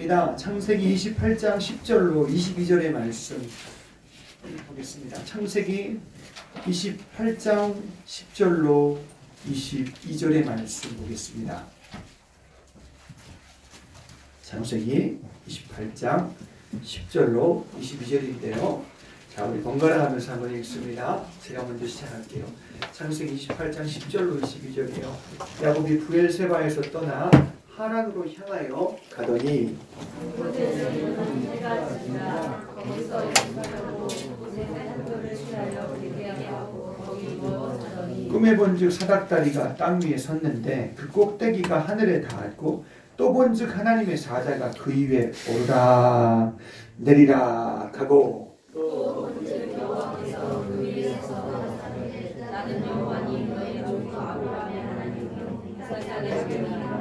창세기 28장 10절로 22절의 말씀 보겠습니다. 창세기 28장 10절로 22절의 말씀 보겠습니다. 창세기 28장 10절로 22절인데요. 자, 우리 번갈아 가면서 한번 읽습니다. 제가 먼저 시작할게요. 창세기 28장 10절로 22절이에요. 야곱이 브엘세바에서 떠나 하란으로 향하여 가더니 꿈에 본즉 사닥다리가 땅 위에 섰는데 그 꼭대기가 하늘에 닿았고 또 본즉 하나님의 사자가 그 위에 오르락 내리락 하고 또 본즉 여호와께서 그 위에 서서 나는 여호와니 너의 종 아브라함의 하나님이요 이삭의 하나님이라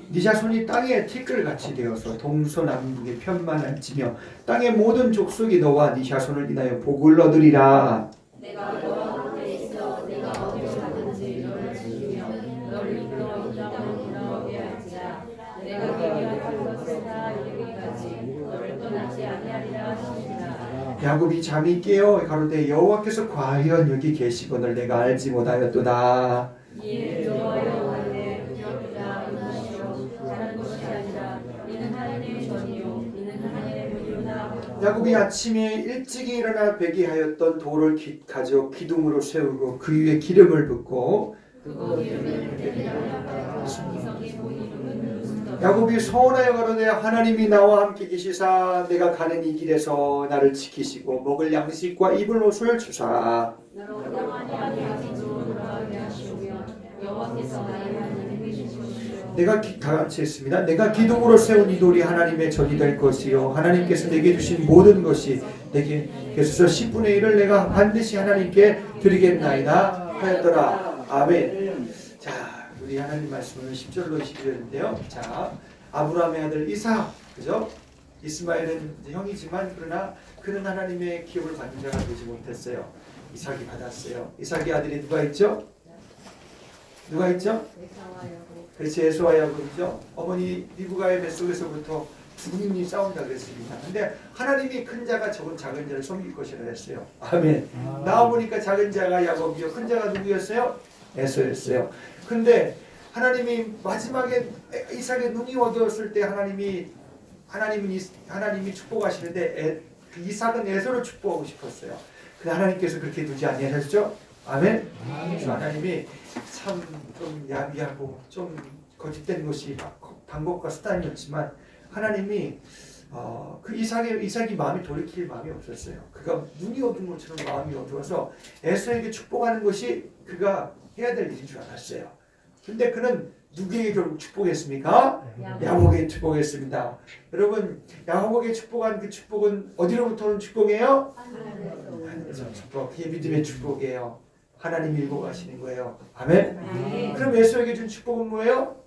네 자손이 땅에 티끌같이 되어서 동서남북의 편만을 지며 땅의 모든 족속이 너와 네 자손을 인하여 복을 얻으리라. 내가 너와 함께 있어 내가 어디로 가든지 너를 지키며 너를 이끌어 이 땅으로 돌아오게 할지라. 내가 계획할 것을 다 이루기까지 너를 떠나지 아니하리라 하시니라. 야곱이 잠이 깨어 가로되 여호와께서 과연 여기 계시거늘 내가 알지 못하였도다. 예, 여호와여 원래 부정하다 이것이요 다른 것이 아니라 이는 하나님의 전이요 이는 하나님의 분이로다. 야곱이 아침에 일찍이 일어나 배기하였던 돌을 가져 기둥으로 세우고 그 위에 기름을 붓고 야곱이 서원하여 가로되 하나님이 나와 함께 계시사 내가 가는 이 길에서 나를 지키시고 먹을 양식과 입을 옷을 주사 내가 다 같이 했습니다. 내가 기둥으로 세운 이 돌이 하나님의 전이 될 것이요 하나님께서 내게 주신 모든 것이 내게 계셔서 10분의 1을 내가 반드시 하나님께 드리겠나이다 하였더라. 아멘. 자, 우리 하나님 말씀은 10절로 22절인데요. 자, 아브라함의 아들 이삭, 그죠? 이스마엘은 형이지만 그러나 그는 하나님의 기업을 받은 자가 되지 못했어요. 이삭이 받았어요. 이삭의 아들이 누가 있죠? 누가 있죠? 그렇지, 에서와 야곱이죠. 어머니 리브가의 뱃속에서부터 두 님이 싸운다 그랬습니다. 근데 하나님이 큰 자가 적은 작은 자를 섬길 것이라 했어요. 아멘. 나와보니까 작은 자가 야곱이요 큰 자가 누구였어요? 에서였어요. 근데 하나님이 마지막에 이삭의 눈이 어두웠을 때 하나님이 축복하시는데 이삭은 에서를 축복하고 싶었어요. 근데 하나님께서 그렇게 두지 아니하셨죠? 아멘. 그래서 하나님이 참 좀 야비하고 좀 거짓된 것이 방법과 수단이었지만 하나님이 그 이삭이 마음이 돌이킬 마음이 없었어요. 그가 눈이 어두운 것처럼 마음이 어두워서 에서에게 축복하는 것이 그가 해야 될 일인 줄 알았어요. 근데 그는 누구에게 결국 축복했습니까? 야곱에게 축복했습니다. 여러분, 야곱에게 축복한 그 축복은 어디로부터 오는 축복이에요? 하늘에서 축복. 그게 믿음의 축복이에요. 하나님이 일고 가시는 거예요. 아멘. 그럼 에서에게 준 축복은 뭐예요?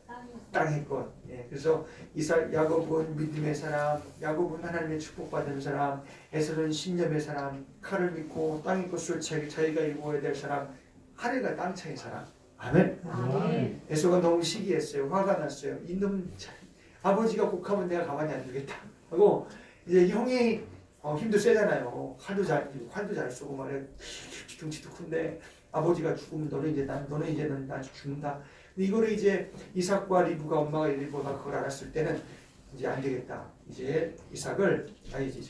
땅의 것. 예, 그래서 야곱은 믿음의 사람, 야곱은 하나님의 축복받은 사람, 에서는 신념의 사람, 칼을 믿고 땅의 것을 자기가 일궈야 될 사람, 하늘과 땅 차이 사람. 아멘. 에서가 너무 시기했어요. 화가 났어요. 이놈 아버지가 곡하면 내가 가만히 안 두겠다 하고 이제 형이 힘도 세잖아요. 활도 잘 쏘고 말이야. 덩치도 큰데 아버지가 죽으면 너는 이제 난 죽는다. 근데 이거를 이제 이삭과 리브가 그걸 알았을 때는 이제 안 되겠다. 이제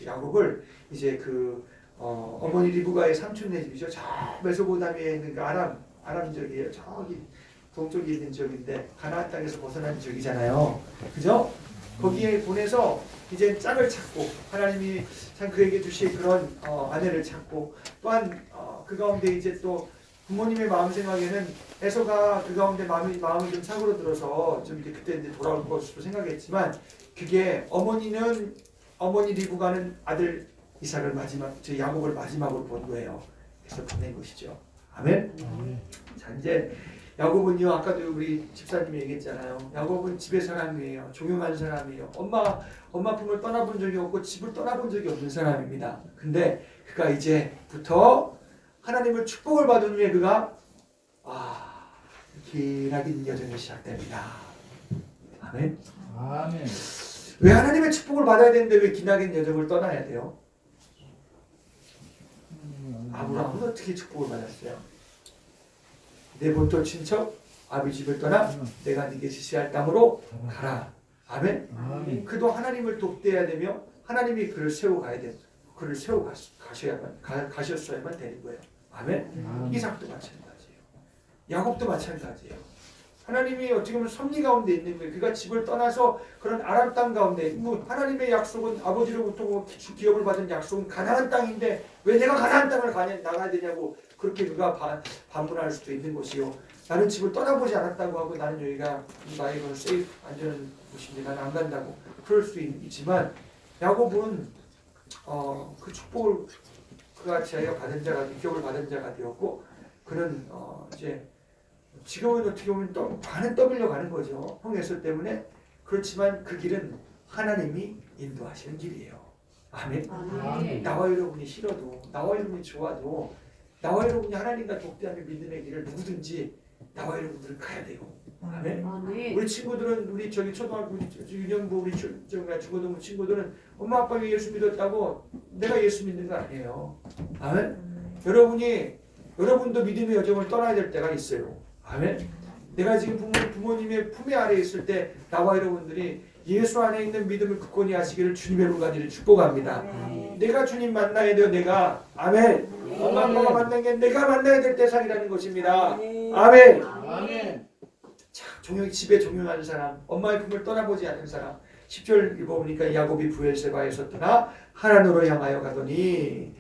야곱을 이제 어머니 리브가의 삼촌네 집이죠. 저 메소포타미아에 있는 그 아람 지역이에요. 저기 동쪽에 있는 지역인데 가나안 땅에서 벗어난 지역이잖아요. 그죠? 거기에 보내서 이제 짝을 찾고 하나님이 참 그에게 주실 그런 아내를 찾고 또한 그 가운데 이제 또 부모님의 마음 생각에는 에서가 그 가운데 마음이 좀 사그러들어서 좀 이제 그때 이제 돌아올 것으로 생각했지만 그게 어머니 리브가는 아들 이삭을 야곱을 마지막으로 본 거예요. 그래서 보낸 것이죠. 아멘. 자, 이제 야곱은요, 아까도 우리 집사님이 얘기했잖아요. 야곱은 집의 사람이에요. 종용한 사람이에요. 엄마 품을 떠나본 적이 없고 집을 떠나본 적이 없는 사람입니다. 근데 그가 이제부터 하나님을 축복을 받은 후에 그가 기나긴 여정이 시작됩니다. 아멘. 아멘. 왜 하나님의 축복을 받아야 되는데 왜 기나긴 여정을 떠나야 돼요? 아브라함은 어떻게 축복을 받았어요? 내 본토 친척 아비 집을 떠나 내가 네게 지시할 땅으로 가라. 아멘. 아멘. 그도 하나님을 돕대야 되며 하나님이 그를 세워 가야 돼. 그를 세워 가셨어야만 되는 거예요. 아멘. 이삭도 마찬가지예요. 야곱도 마찬가지예요. 하나님이 어떻게 보면 섭리 가운데 있는 거예요. 그가 집을 떠나서 그런 아람 땅 가운데 하나님의 약속은 아버지로부터 기업을 받은 약속은 가나안 땅인데 왜 내가 가나안 땅을 나가야 되냐고 그렇게 그가 반문할 수도 있는 것이요. 나는 집을 떠나보지 않았다고 하고 나는 여기가 나의 건 세이프 안전한 곳인데 나는 안 간다고 그럴 수 있지만 야곱은 그 축복을 그가 자기가 받은 자가 기업을 받은 자가 되었고 그는 이제 지금은 어떻게 보면 반은 떠밀려 가는 거죠. 홍해설 때문에. 그렇지만 그 길은 하나님이 인도하시는 길이에요. 아멘. 아멘. 나와 여러분이 싫어도 나와 여러분이 좋아도 나와 여러분이 하나님과 독대하며 믿음의 길을 누구든지 나와 여러분들은 가야 돼요. 아멘. 우리 친구들은 우리 저기 초등학교 유년부 우리 중고등부 친구들은 엄마 아빠가 예수 믿었다고 내가 예수 믿는 거 아니에요. 아멘. 여러분도 믿음의 여정을 떠나야 될 때가 있어요. 아멘. 내가 지금 부모님의 품에 아래 있을 때 나와 여러분들이 예수 안에 있는 믿음을 굳건히 하시기를 주님의 루가니를 축복합니다. 내가 주님 만나야 돼요. 내가 아멘. 엄마 아빠가 만난 게 내가 만나야 될 대상이라는 것입니다. 아멘. 아멘. 자, 집에 종용하는 사람, 엄마의 품을 떠나보지 않는 사람. 10절 읽어보니까 야곱이 부엘세바에서 떠나 하란으로 향하여 가더니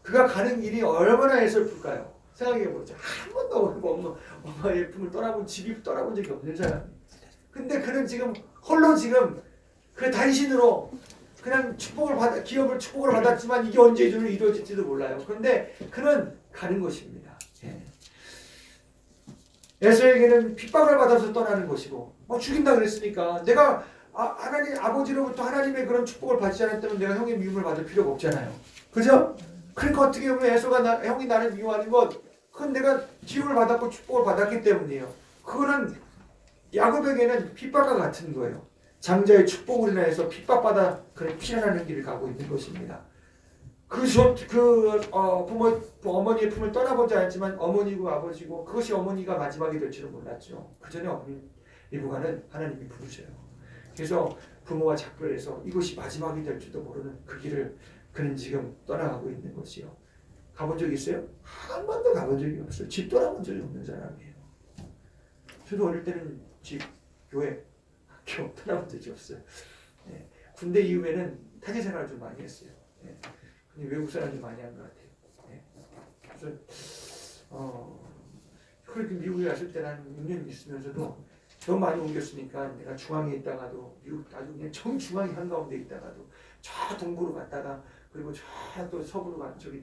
그가 가는 길이 얼마나 애설플까요? 생각해보죠. 한 번도 엄마의 품을 떠나본 집이 떠나본 적이 없는 사람. 근데 그는 지금 홀로 지금 그 단신으로 그냥 기업을 축복을 받았지만 이게 언제 이루어질지도 몰라요. 그런데 그는 가는 것입니다. 에서에게는 핍박을 받아서 떠나는 것이고 죽인다 그랬으니까 내가 하나님 아버지로부터 하나님의 그런 축복을 받지 않았다면 내가 형의 미움을 받을 필요가 없잖아요. 그죠? 그러니까 어떻게 보면 에서가 형이 나를 미워하는 건 그건 내가 기업을 받았고 축복을 받았기 때문이에요. 그거는 야곱에게는 핍박과 같은 거예요. 장자의 축복으로 인해서 핍박받아 그런 피난하는 길을 가고 있는 것입니다. 어머니의 품을 떠나보지 않았지만 어머니고 아버지고 그것이 어머니가 마지막이 될 줄은 몰랐죠. 그 전에 어머니 이부가는 하나님이 부르셔요. 그래서 부모와 작별해서 이것이 마지막이 될 줄도 모르는 그 길을 그는 지금 떠나가고 있는 것이요. 가본 적 있어요? 한 번도 가본 적이 없어요. 집 떠나본 적이 없는 사람이에요. 저도 어릴 때는 집, 교회, 학교 떠나본 적이 없어요. 군대 이후에는 타지 생활을 좀 많이 했어요. 근데 외국 사람 좀 많이 한 것 같아요. 그래서 그렇게 미국에 갔을 때는 한 6년 있으면서도 너무 많이 옮겼으니까 내가 중앙에 있다가도 미국 아주 그냥 정중앙에 한가운데 있다가도 저 동부로 갔다가 그리고 저 또 서부로 저기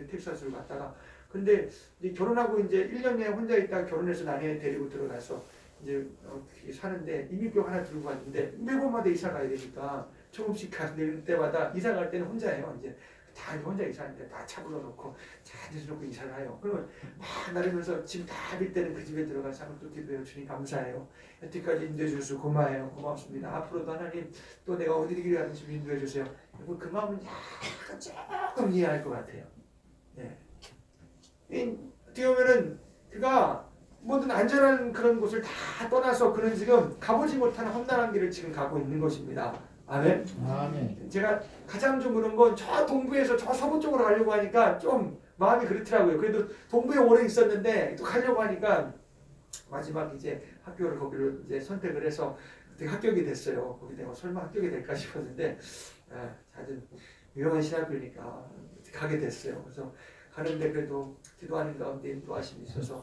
텍사스로 갔다가 근데 이제 결혼하고 이제 1년 내에 혼자 있다가 결혼해서 아내 데리고 들어가서 이제 사는데 이민병 하나 들고 갔는데 매번마다 이사 가야 되니까 조금씩 갈 때마다 이사 갈 때는 혼자예요. 이제 다 혼자 이사하는데 다 차 불러놓고 차 대주놓고 이사를 해요. 그러면 막 나르면서 짐 다 빌 때는 그 집에 들어가서 한번 또 기도해요. 주님 감사해요. 여태까지 인도해 주셔서 고마워요. 고맙습니다. 앞으로도 하나님 또 내가 어디 길을 가든지 인도해 주세요. 그 마음은 약간 조금 이해할 것 같아요. 어떻게 보면은 그가 모든 안전한 그런 곳을 다 떠나서 그는 지금 가보지 못하는 험난한 길을 지금 가고 있는 것입니다. 아멘. 아멘. 제가 가장 좀 그런 건 저 동부에서 저 서부 쪽으로 가려고 하니까 좀 마음이 그렇더라고요. 그래도 동부에 오래 있었는데 또 가려고 하니까 마지막 이제 학교를 거기를 이제 선택을 해서 그때 합격이 됐어요. 거기 내가 설마 합격이 될까 싶었는데 아주 유명한 신학교니까 가게 됐어요. 그래서 가는데 그래도 기도하는 가운데 인도하심이 있어서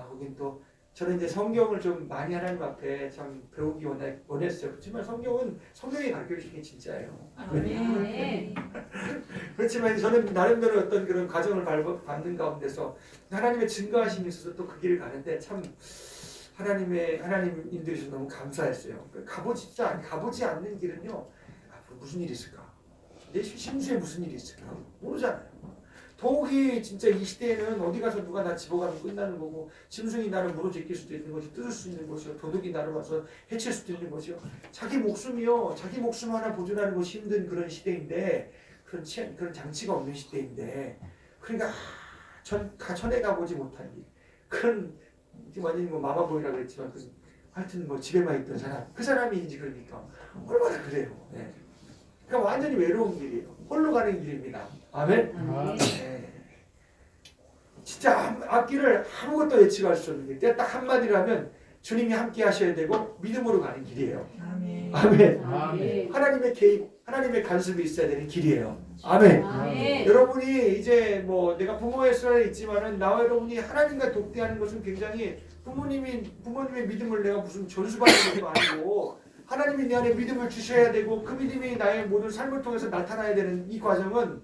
거긴 또 저는 이제 성경을 좀 많이 하나님 앞에 참 배우기 원했어요. 그렇지만 성경이 가르쳐주신 게 진짜예요. 네. 그렇지만 저는 나름대로 어떤 그런 과정을 받는 가운데서 하나님의 증거하심이 있어서 또 그 길을 가는데 참 하나님 인도해 주셔서 너무 감사했어요. 가보지 않는 길은요. 앞으로 무슨 일이 있을까? 내 심수에 무슨 일이 있을까? 모르잖아요. 더욱이 진짜 이 시대에는 어디 가서 누가 나 집어가면 끝나는 거고 짐승이 나를 물어제낄 수도 있는 것이 뜯을 수 있는 것이요 도둑이 나를 와서 해칠 수도 있는 것이요 자기 목숨이요 자기 목숨 하나 보존하는 것이 힘든 그런 시대인데 그런 장치가 없는 시대인데 그러니까 전에 가보지 못한 길 그런 완전히 뭐 마마보이라고 그랬지만 하여튼 뭐 집에만 있던 사람 그 사람이지 그러니까 얼마나 그래요. 네. 그러니까 완전히 외로운 길이에요. 홀로 가는 길입니다. 아멘. 네. 진짜 앞길을 아무것도 예측할 수 없는 길. 딱 한마디로 하면 주님이 함께 하셔야 되고 믿음으로 가는 길이에요. 아멘. 아멘. 아멘. 하나님의 개입, 하나님의 간섭이 있어야 되는 길이에요. 아멘. 아멘. 여러분이 이제 뭐 내가 부모의 수에 있지만은 나와 여러분이 하나님과 독대하는 것은 굉장히 부모님의 믿음을 내가 무슨 전수받는 것도 아니고 하나님이 내 안에 믿음을 주셔야 되고 그 믿음이 나의 모든 삶을 통해서 나타나야 되는 이 과정은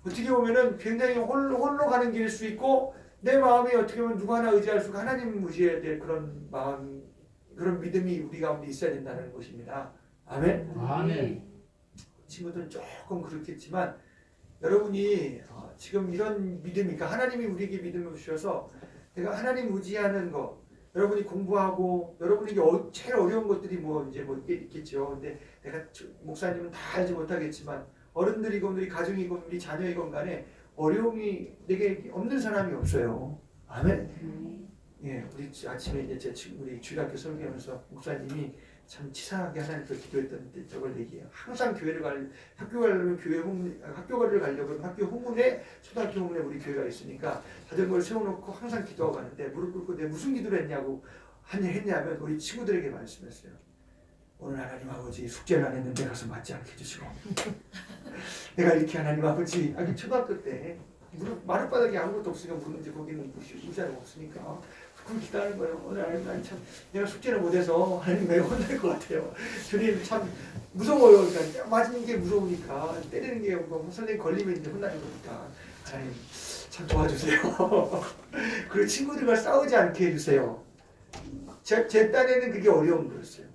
어떻게 보면은 굉장히 홀로 가는 길일 수 있고 내 마음이 어떻게 보면 누구 하나 의지할 수 없고 하나님 의지해야 될 그런 마음 그런 믿음이 우리 가운데 있어야 된다는 것입니다. 아멘. 아멘. 친구들은 조금 그렇겠지만 여러분이 지금 이런 믿음이니까 하나님이 우리에게 믿음을 주셔서 내가 하나님 의지하는 거 여러분이 공부하고 여러분에게 제일 어려운 것들이 뭐 이제 뭐 있겠죠. 근데 내가 목사님은 다 알지 못하겠지만 어른들이건 우리 가정이건 우리 자녀이건 간에 어려움이 내게 없는 사람이 없어요. 아멘. 예, 우리 아침에 이제 우리 주일학교 설교하면서 목사님이 참 치사하게 하나님께 기도했던 적을 얘기해요. 항상 학교 가려면 학교를 가려면 학교 후문에 초등학교 후문에 우리 교회가 있으니까 자전거를 세워놓고 항상 기도하고 가는데 무릎 꿇고 내가 무슨 기도를 했냐면 우리 친구들에게 말씀했어요. 오늘 하나님 아버지 숙제를 안 했는데 가서 맞지 않게 해주시고 내가 이렇게 하나님 아버지 초등학교 때 마룻바닥에 아무것도 없으니까 무는데 거기는 의자가 없으니까 그걸 기도하는 거예요. 오늘 하나님 참 내가 숙제를 못해서 하나님 내가 혼날 것 같아요. 주님 참 무서워요. 그러니까 맞는 게 무서우니까 때리는 게 뭐 선생님 걸리면 이제 혼나는 거니까 하나님 참 도와주세요. 그리고 친구들과 싸우지 않게 해주세요. 제 딴에는 그게 어려운 거였어요.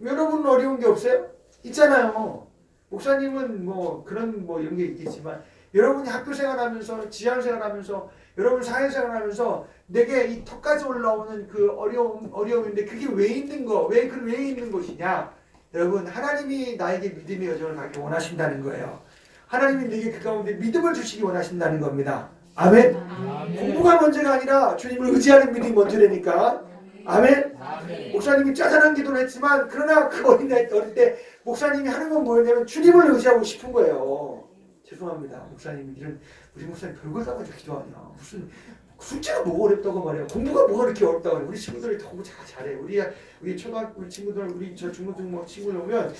여러분은 어려운 게 없어요? 있잖아요. 목사님은 뭐 그런 뭐 이런 게 있겠지만 여러분이 학교 생활하면서 직장 생활하면서 여러분 사회생활하면서 내게 이 턱까지 올라오는 그 어려움인데 그게 왜 있는 왜 있는 것이냐? 여러분 하나님이 나에게 믿음의 여정을 가기 원하신다는 거예요. 하나님이 내게 그 가운데 믿음을 주시기 원하신다는 겁니다. 아멘. 아멘. 공부가 문제가 아니라 주님을 의지하는 믿음이 먼저라니까. 아멘. 아멘. 목사님이 짜잘한 기도를 했지만 그러나 그 어릴 때 목사님이 하는 건 뭐였냐면 주님을 의지하고 싶은 거예요. 죄송합니다. 목사님 우리 목사님 별걸 다 가지고 기도하냐. 무슨 숙제가 뭐가 어렵다고 말해요. 공부가 뭐가 이렇게 어렵다고 해요. 우리 친구들이 너무 잘해. 우리 초등학교 우리 친구들 우리 저 중고등 뭐 친구들 오면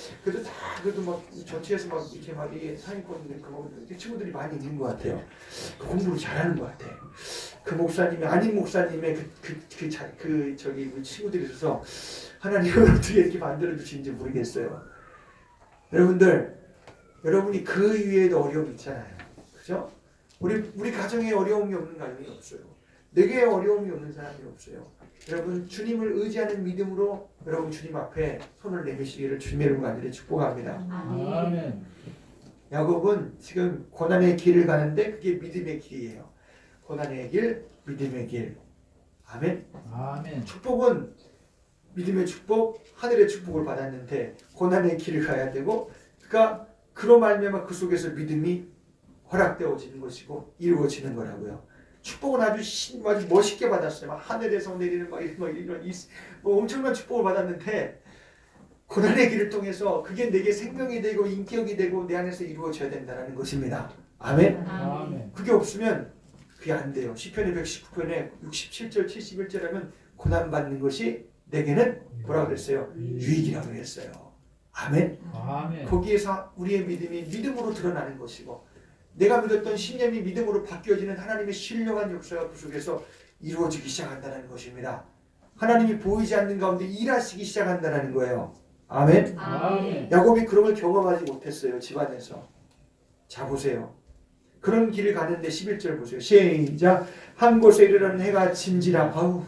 그래도 막 전체에서 막 이렇게 막 이게 상위권 그 친구들이 많이 있는 것 같아요. 그 공부를 잘하는 것 같아. 그 목사님이 아닌 목사님의 저기 우리 친구들이 있어서 하나님은 어떻게 이렇게 만들어 주신지 모르겠어요. 여러분이 그 위에도 어려움이 있잖아요. 그죠? 우리 가정에 어려움이 없는 가정이 없어요. 내게 어려움이 없는 사람이 없어요. 여러분 주님을 의지하는 믿음으로 여러분 주님 앞에 손을 내미시기를 주님의 이름으로 간절히 축복합니다. 아멘. 야곱은 지금 고난의 길을 가는데 그게 믿음의 길이에요. 고난의 길, 믿음의 길. 아멘. 아멘. 축복은 믿음의 축복, 하늘의 축복을 받았는데 고난의 길을 가야 되고 그러니까 그로 말미암아 그 속에서 믿음이 허락되어지는 것이고 이루어지는 거라고요. 축복은 아주 멋있게 받았어요. 막 하늘에서 내리는 이런 엄청난 축복을 받았는데 고난의 길을 통해서 그게 내게 생명이 되고 인격이 되고 내 안에서 이루어져야 된다는 것입니다. 아멘. 아멘. 그게 없으면 그게 안 돼요. 시편의 119편에 67절 71절 하면 고난받는 것이 내게는 뭐라고 그랬어요? 유익이라고 했어요. 아멘. 아멘. 거기에서 우리의 믿음이 믿음으로 드러나는 것이고 내가 믿었던 신념이 믿음으로 바뀌어지는 하나님의 신령한 역사가 그 속에서 이루어지기 시작한다는 것입니다. 하나님이 보이지 않는 가운데 일하시기 시작한다는 거예요. 아멘. 아멘. 야곱이 그런 걸 경험하지 못했어요. 집안에서. 자 보세요. 그런 길을 가는데 11절 보세요. 시작. 한 곳에 이르러는 해가 짐지라. 아우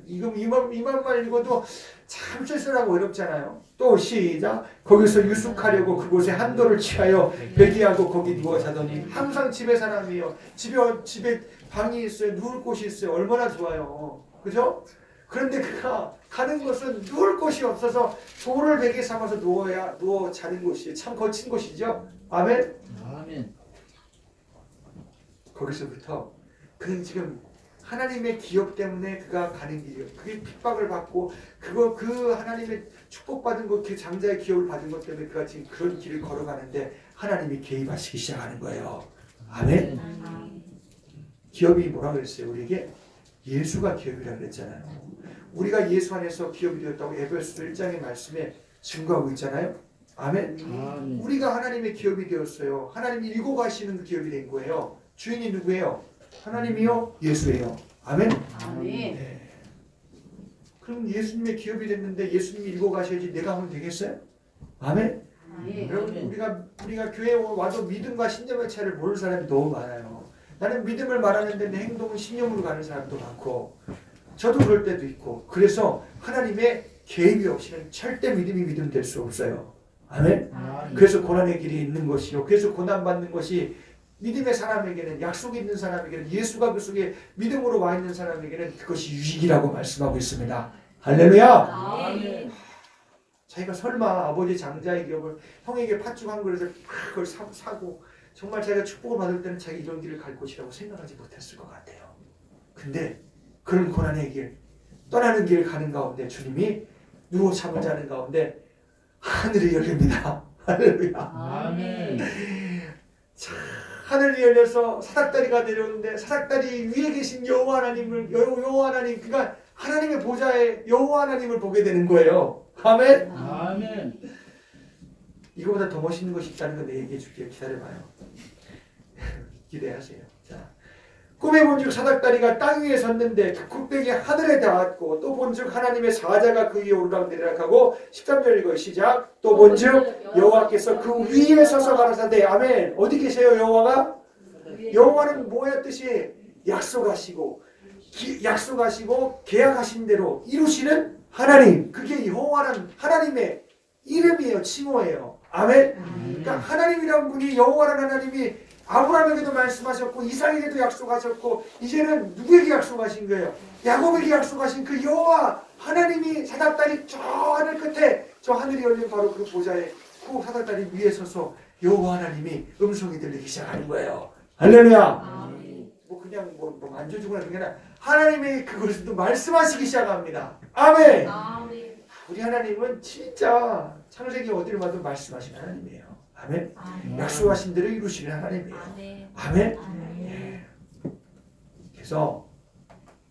이 말만 읽어도 참 쓸쓸하고 어렵잖아요. 또 시작. 거기서 유숙하려고 그곳에 한도를 취하여 배기하고 거기 누워 자더니 항상 집에 사람이요. 집에 방이 있어요. 누울 곳이 있어요. 얼마나 좋아요. 그죠? 그런데 그가 가는 곳은 누울 곳이 없어서 돌을 베개 삼아서 누워 자는 곳이에요. 참 거친 곳이죠. 아멘. 아멘. 거기서부터 그는 지금 하나님의 기업 때문에 그가 가는 길이에요. 그게 핍박을 받고 그 하나님의 축복받은 것, 그 장자의 기업을 받은 것 때문에 그가 지금 그런 길을 걸어가는데 하나님이 개입하시기 시작하는 거예요. 아멘. 기업이 뭐라 그랬어요? 우리에게 예수가 기업이라 그랬잖아요. 우리가 예수 안에서 기업이 되었다고 에베소서 1장의 말씀에 증거하고 있잖아요. 아멘. 아멘. 우리가 하나님의 기업이 되었어요. 하나님이 일고 가시는 기업이 된 거예요. 주인이 누구예요? 하나님이요? 예수예요. 아멘. 아멘. 네. 그럼 예수님의 기업이 됐는데 예수님이 일고 가셔야지 내가 하면 되겠어요? 아멘. 아멘. 여러분 우리가 교회에 와도 믿음과 신념의 차이를 모르는 사람이 너무 많아요. 나는 믿음을 말하는데 내 행동은 신념으로 가는 사람도 많고 저도 그럴 때도 있고 그래서 하나님의 개입이 없이는 절대 믿음이 믿음 될 수 없어요. 아멘. 그래서 고난의 길이 있는 것이요. 그래서 고난받는 것이 믿음의 사람에게는 약속이 있는 사람에게는 예수가 그 속에 믿음으로 와 있는 사람에게는 그것이 유익이라고 말씀하고 있습니다. 할렐루야. 아멘. 자기가 설마 아버지 장자의 기업을 형에게 팥죽 한 그릇을 그걸 사고 정말 자기가 축복을 받을 때는 자기 이런 길을 갈 것이라고 생각하지 못했을 것 같아요. 근데 그런 고난의 길, 떠나는 길을 가는 가운데 주님이 누워 잠을 자는 가운데 하늘이 열립니다. 할렐루야. 아멘. 자, 하늘이 열려서 사닥다리가 내려오는데 사닥다리 위에 계신 여호와 하나님을 여호와 하나님 그러니까 하나님의 보좌에 여호와 하나님을 보게 되는 거예요. 아멘. 아멘. 이거보다 더 멋있는 것이 있다는 거 내 얘기해 줄게요. 기다려봐요. 기대하세요. 자, 꿈에 본즉 사닥다리가 땅 위에 섰는데 그 굽백이 하늘에 닿았고 또 본즉 하나님의 사자가 그 위에 오르락내리락하고 13절 읽어요. 시작. 또 본즉 여호와께서 그 위에 서서 가라사대 아멘. 어디 계세요 여호와가? 여호와는 뭐의 뜻이? 약속하시고 계약하신 대로 이루시는 하나님. 그게 여호와는 하나님의 이름이에요. 칭호예요. 아멘. 그러니까 하나님이라는 분이 여호와라는 하나님이 아브라함에게도 말씀하셨고 이삭에게도 약속하셨고 이제는 누구에게 약속하신 거예요? 야곱에게 약속하신 그 여호와 하나님이 사닥다리 저 하늘 끝에 저 하늘이 열린 바로 그 보좌에 그 사닥다리 위에 서서 여호와 하나님이 음성이 들리기 시작하는 거예요. 할렐루야. 뭐 그냥 뭐 만져주거나 그런 게 아니라 하나님이 그것을 말씀하시기 시작합니다. 아멘. 우리 하나님은 진짜 창세기 어디를 봐도 말씀하시는 하나님이에요. 아멘. 약속하신 대로 이루시는 하나님이에요. 아멘. 예. 그래서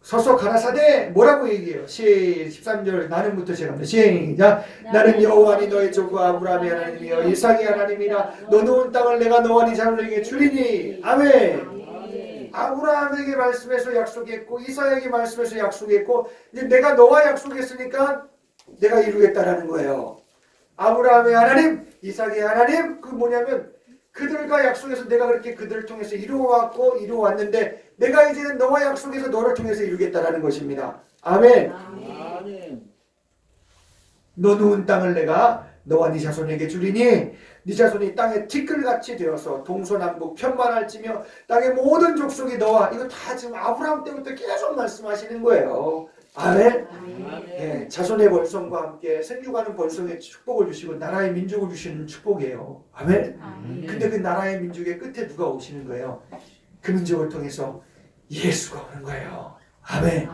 서서 가라사대 뭐라고 얘기해요? 13절 나는부터 제가 합니다. 시작. 나는 여호와니 너의 조부 아브라함의 하나님이여 이삭의 하나님이라 너 놓은 땅을 내가 너와 네 자손에게 주리니. 아멘. 아브라함에게 말씀해서 약속했고 이삭에게 말씀해서 약속했고 이제 내가 너와 약속했으니까 내가 이루겠다라는 거예요. 아브라함의 하나님, 이삭의 하나님, 그 뭐냐면 그들과 약속해서 내가 그렇게 그들을 통해서 이루어왔는데 내가 이제는 너와 약속해서 너를 통해서 이루겠다라는 것입니다. 아멘. 아멘. 너 누운 땅을 내가 너와 네 자손에게 주리니 네 자손이 땅에 티끌같이 되어서 동서남북 편만할지며 땅의 모든 족속이 너와 이거 다 지금 아브라함 때부터 계속 말씀하시는 거예요. 아멘. 예, 자손의 번성과 함께 생육하는 번성의 축복을 주시고 나라의 민족을 주시는 축복이에요. 아멘. 근데 그 나라의 민족의 끝에 누가 오시는 거예요? 그 민족을 통해서 예수가 오는 거예요. 아멘.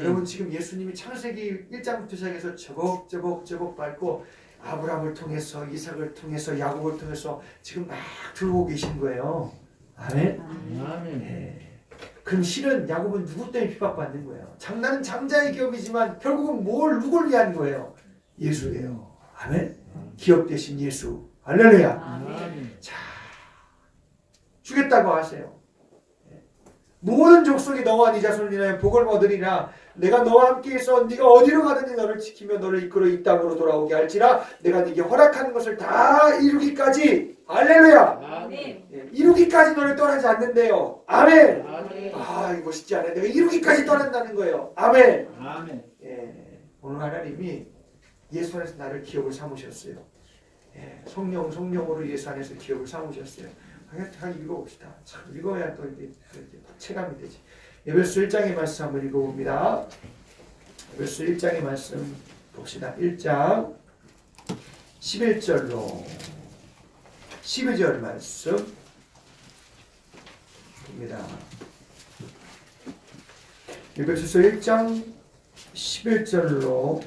여러분 지금 예수님이 창세기 1장부터 시작해서 저벅저벅 밟고 아브라함을 통해서 이삭을 통해서 야곱을 통해서 지금 막 들어오고 계신 거예요. 아멘. 예. 그럼 실은 야곱은 누구 때문에 핍박받는 거예요? 나는 장자의 기업이지만 결국은 누굴 위한 거예요? 예수예요. 아멘. 기업 대신 예수. 할렐루야. 자, 주겠다고 하세요. 모든 족속이 너와 네 자손을 인하여 복을 얻으리라. 내가 너와 함께 있어 네가 어디로 가든지 너를 지키며 너를 이끌어 이 땅으로 돌아오게 할지라. 내가 네게 허락하는 것을 다 이루기까지. 할렐루야. 아멘. 예, 이루기까지 너를 떠나지 않는데요. 아멘. 아멘. 아, 이거 쉽지 않아요. 내가 이루기까지 떠난다는 거예요. 아멘. 아멘. 예, 오늘 하나님이 예수 안에서 나를 기업을 삼으셨어요. 예, 성령으로 예수 안에서 기업을 삼으셨어요. 한 읽어봅시다. 참 읽어야 또 이렇게 체감이 되지. 에베소 1장의 말씀 한번 읽어봅니다. 에베소 1장의 말씀 봅시다. 1장 11절로 12절 말씀 봅니다. 에베소서 1장 11절로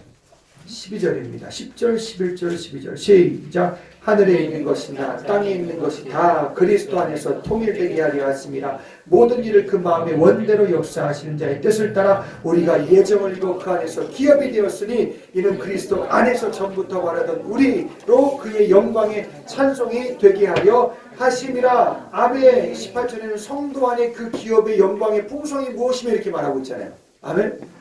12절입니다. 10절, 11절, 12절 시작. 하늘에 있는 것이나 땅에 있는 것이 다 그리스도 안에서 통일되게 하려 하심이라. 모든 일을 그 마음의 원대로 역사하시는 자의 뜻을 따라 우리가 예정을 이루어 그 안에서 기업이 되었으니 이는 그리스도 안에서 전부터 바라던 우리로 그의 영광의 찬송이 되게 하려 하심이라. 아멘. 18절에는 성도 안에 그 기업의 영광의 풍성이 무엇이며 이렇게 말하고 있잖아요. 아멘.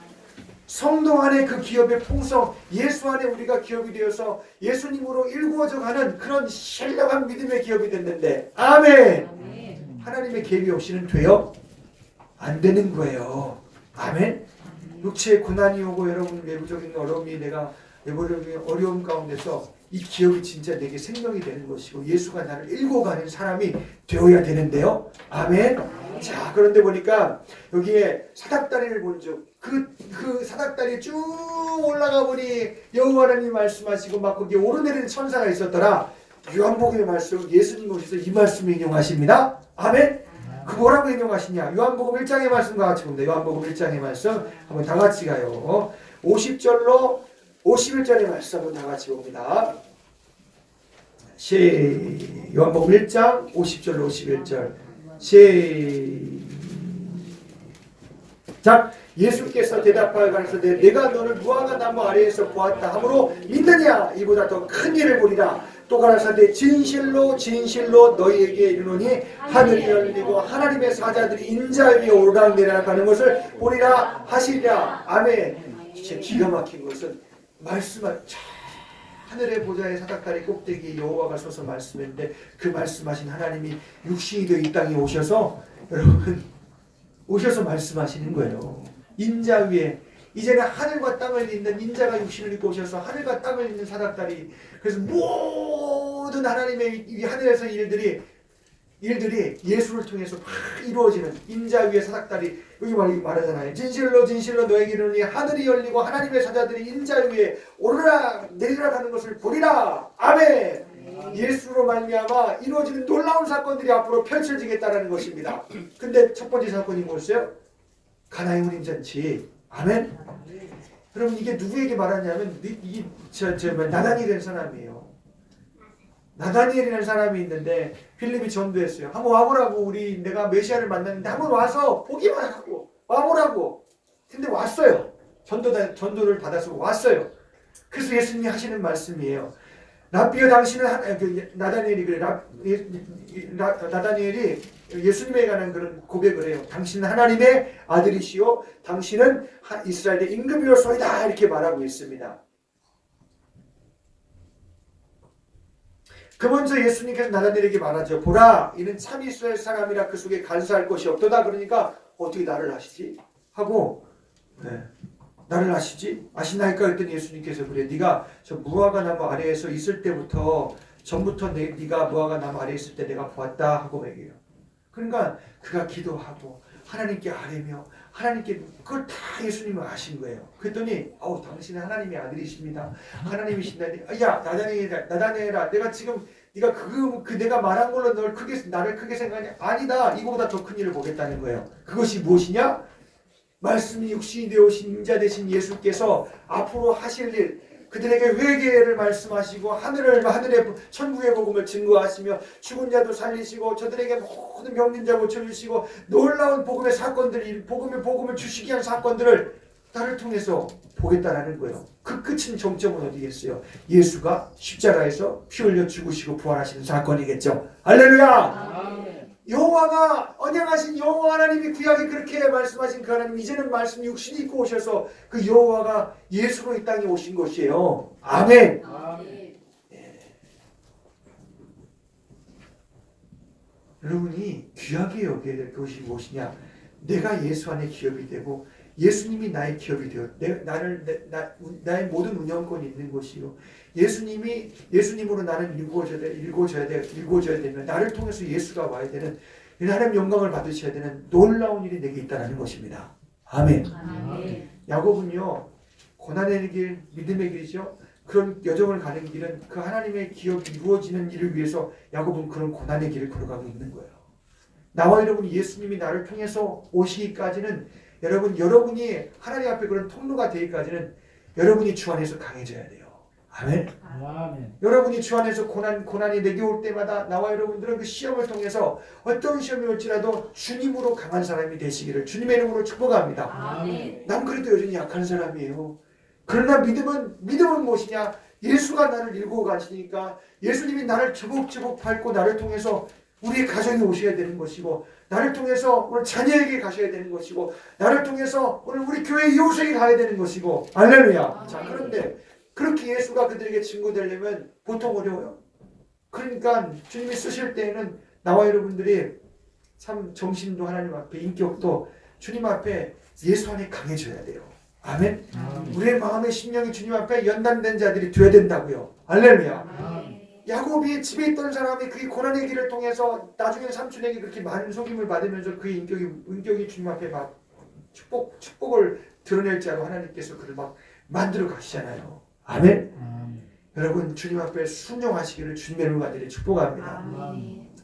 성도 안에 그 기업의 풍성, 예수 안에 우리가 기업이 되어서 예수님으로 일구어져 가는 그런 신령한 믿음의 기업이 됐는데, 아멘. 하나님의 계획이 없이는 돼요? 안 되는 거예요. 아멘. 육체의 고난이 오고 여러분 내부적인 어려움이 내부적인 어려움 가운데서 이 기업이 진짜 내게 생명이 되는 것이고 예수가 나를 일궈가는 사람이 되어야 되는데요. 아멘. 자, 그런데 보니까 여기에 사닥다리를 본즉 그 사닥다리 쭉 올라가 보니 여호와 하나님이 말씀하시고 막 거기에 오르내리는 천사가 있었더라. 요한복음의 말씀, 예수님 오셔서 이 말씀을 인용하십니다. 아멘. 그 뭐라고 인용하시냐? 요한복음 1장의 말씀과 같이 봅니다. 요한복음 1장의 말씀 한번 다 같이 가요. 50절로 51절의 말씀 한번 다 같이 봅니다. 요한복음 1장 50절로 51절 시작. 예수께서 대답하여 가라사대 내가 너를 무화과 나무 아래에서 보았다 하므로 믿느냐? 이보다 더 큰 일을 보리라. 또 가라사대 진실로 진실로 너희에게 이르노니 하늘이 열리고 하나님의 사자들이 인자 위에 오르락내리락 하는 것을 보리라 하시리라. 아멘. 진짜 기가 막힌 것은 말씀을 하늘의 보좌의 사닥다리 꼭대기에 여호와가 서서 말씀했는데 그 말씀하신 하나님이 육신이 되어 이 땅에 오셔서 여러분 오셔서 말씀하시는 거예요. 인자 위에 이제는 하늘과 땅을 잇는 인자가 육신을 입고 오셔서 하늘과 땅을 잇는 사닥다리. 그래서 모든 하나님의 이 하늘에서 일들이 예수를 통해서 막 이루어지는 인자 위에 사닥다리. 여기 말하잖아요. 진실로 진실로 너에게 이르노니 하늘이 열리고 하나님의 사자들이 인자 위에 오르락 내리락 하는 것을 보리라. 아멘. 예수로 말미암아 이루어지는 놀라운 사건들이 앞으로 펼쳐지겠다라는 것입니다. 근데 첫 번째 사건이 뭐였어요? 가나의 혼인 잔치. 아멘. 여러분 이게 누구에게 말하냐면 이게 나다니엘이라는 사람이에요. 나다니엘이라는 사람이 있는데 필립이 전도했어요. 한번 와보라고. 내가 메시아를 만났는데 한번 와서 보기만 하고 와보라고. 근데 왔어요. 전도를 받아서 왔어요. 그래서 예수님이 하시는 말씀이에요. 랍비여 당신은 나다니엘이 그래. 나다니엘이 예수님에 관한 그런 고백을 해요. 당신은 하나님의 아들이시오. 당신은 이스라엘의 임금이로소이다. 이렇게 말하고 있습니다. 그 먼저 예수님께서 나다니엘에게 말하죠. 보라, 이는 참 이스라엘 사람이라 그 속에 간사할 것이 없도다. 그러니까 어떻게 나를 아시지? 하고 나를 아시지? 아시나이까? 그랬더니 예수님께서 그래. 네가 저 무화과 나무 아래에서 있을 때부터 전부터 네가 무화과 나무 아래에 있을 때 내가 보았다 하고 얘기해요. 그러니까 그가 기도하고 하나님께 아뢰며 하나님께 그걸 다 예수님은 아신 거예요. 그랬더니 당신은 하나님의 아들이십니다. 하나님이신다니. 야 나다니엘아 내가 지금 네가 내가 말한 걸로 나를 크게 생각하냐? 아니다. 이거보다 더 큰 일을 보겠다는 거예요. 그것이 무엇이냐? 말씀이 육신이 되어 오신 인자 되신 예수께서 앞으로 하실 일, 그들에게 회개를 말씀하시고 하늘의 천국의 복음을 증거하시며 죽은 자도 살리시고 저들에게 모든 병든 자 고쳐주시고 놀라운 복음의 사건들이 복음을 주시기 위한 사건들을 나를 통해서 보겠다라는 거예요. 그 끝은 정점은 어디겠어요? 예수가 십자가에서 피 흘려 죽으시고 부활하시는 사건이겠죠. 할렐루야. 여호와가 언약하신 여호와 하나님이 구약에 그렇게 말씀하신 그 하나님 이제는 말씀 육신이 입고 오셔서 그 여호와가 예수로 이 땅에 오신 것이에요. 아멘. 여러분이 귀하게 여겨야 될 것이 무엇이냐? 내가 예수 안에 기업이 되고 예수님이 나의 기업이 되어 나의 모든 운영권이 있는 것이요. 예수님으로 나는 일구어져야 되면 나를 통해서 예수가 와야 되는 하나님 영광을 받으셔야 되는 놀라운 일이 내게 있다는 것입니다. 아멘. 야곱은요 고난의 길, 믿음의 길이죠. 그런 여정을 가는 길은 그 하나님의 기업이 이루어지는 일을 위해서 야곱은 그런 고난의 길을 걸어가고 있는 거예요. 나와 여러분이 예수님이 나를 통해서 오시기까지는 여러분이 하나님 앞에 그런 통로가 되기까지는 여러분이 주 안에서 강해져야 돼요. 아멘. 아멘. 여러분이 주 안에서 고난이 내게 올 때마다 나와 여러분들은 그 시험을 통해서 어떤 시험이 올지라도 주님으로 강한 사람이 되시기를 주님의 이름으로 축복합니다. 아멘. 난 그래도 여전히 약한 사람이에요. 그러나 믿음은 무엇이냐? 예수가 나를 일구어 가시니까 예수님이 나를 주걱주걱 밟고 나를 통해서 우리의 가정에 오셔야 되는 것이고 나를 통해서 오늘 자녀에게 가셔야 되는 것이고 나를 통해서 오늘 우리 교회 이웃에게 가야 되는 것이고 할렐루야. 자, 그런데 그렇게 예수가 그들에게 증거되려면 보통 어려워요. 그러니까 주님이 쓰실 때에는 나와 여러분들이 참 정신도 하나님 앞에 인격도 주님 앞에 예수 안에 강해져야 돼요. 아멘. 우리의 마음의 심령이 주님 앞에 연단된 자들이 되어야 된다고요. 할렐루야. 야곱이 집에 있던 사람이 그 고난의 길을 통해서 나중에 삼촌에게 그렇게 많은 속임을 받으면서 그의 인격이 주님 앞에 막 축복을 드러낼 자로 하나님께서 그를 막 만들어 가시잖아요. 아멘. 여러분 주님 앞에 순종하시기를 주님의 이름으로 간절히 축복합니다.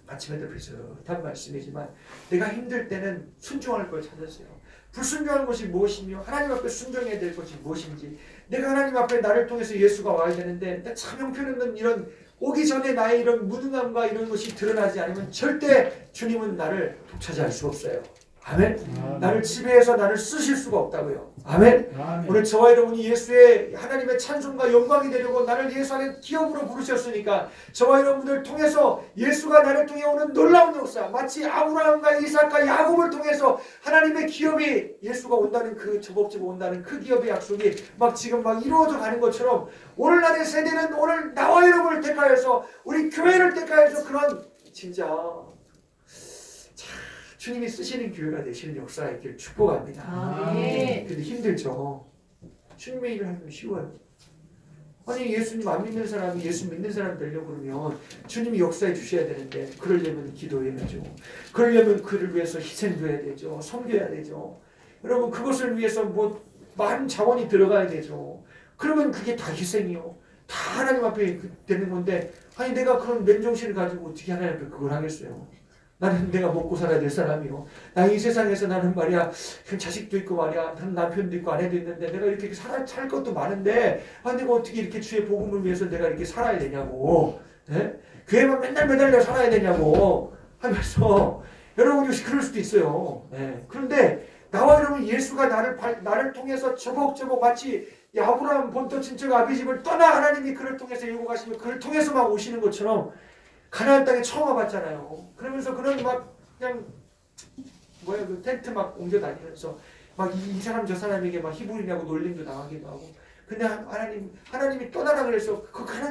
아침에도 비슷한 말씀이지만 내가 힘들 때는 순종할 걸 찾았어요. 불순종하는 것이 무엇이며 하나님 앞에 순종해야 될 것이 무엇인지 내가 하나님 앞에 나를 통해서 예수가 와야 되는데 참 형편없는 이런 오기 전에 나의 이런 무능함과 이런 것이 드러나지 않으면 절대 주님은 나를 독차지할 수 없어요. 아멘. 나를 지배해서 나를 쓰실 수가 없다고요. 아멘. 오늘 저와 여러분이 예수의 하나님의 찬송과 영광이 되려고 나를 예수 안에 기업으로 부르셨으니까 저와 여러분들 통해서 예수가 나를 통해 오는 놀라운 역사 마치 아브라함과 이삭과 야곱을 통해서 하나님의 기업이 예수가 온다는 그 저복지고 온다는 그 기업의 약속이 막 지금 막 이루어져 가는 것처럼 오늘날의 세대는 오늘 나와 여러분을 택하여서 우리 교회를 택하여서 그런 진짜 주님이 쓰시는 교회가 되시는 역사가 있기를 축복합니다. 근데 힘들죠. 주님의 일을 하면 쉬워요. 아니 예수님 안 믿는 사람이 예수 믿는 사람 되려고 그러면 주님이 역사해 주셔야 되는데 그러려면 기도해야죠. 그러려면 그를 위해서 희생도 해야 되죠. 섬겨야 되죠. 여러분 그것을 위해서 뭐 많은 자원이 들어가야 되죠. 그러면 그게 다 희생이요. 다 하나님 앞에 되는 건데 아니 내가 그런 맨정신을 가지고 어떻게 하나님 앞에 그걸 하겠어요. 나는 내가 먹고 살아야 될 사람이요. 나 이 세상에서 나는 말이야 자식도 있고 말이야 남편도 있고 아내도 있는데 내가 이렇게 살 것도 많은데 내가 어떻게 이렇게 주의 복음을 위해서 내가 이렇게 살아야 되냐고 네? 교회만 맨날 매달려 살아야 되냐고 하면서 여러분이 그럴 수도 있어요. 네. 그런데 나와 여러분 예수가 나를 통해서 저벅저벅 마치 아브라함 본토 친척 아비집을 떠나 하나님이 그를 통해서 일고 가시면 그를 통해서 막 오시는 것처럼 가나안 땅에 처음 와봤잖아요. 그러면서 그런 막 그냥 그 텐트 막 옮겨 다니면서 막 이 사람 저 사람에게 막 히브리냐고 놀림도 당하기도 하고. 근데 하나님이 떠나라 그래서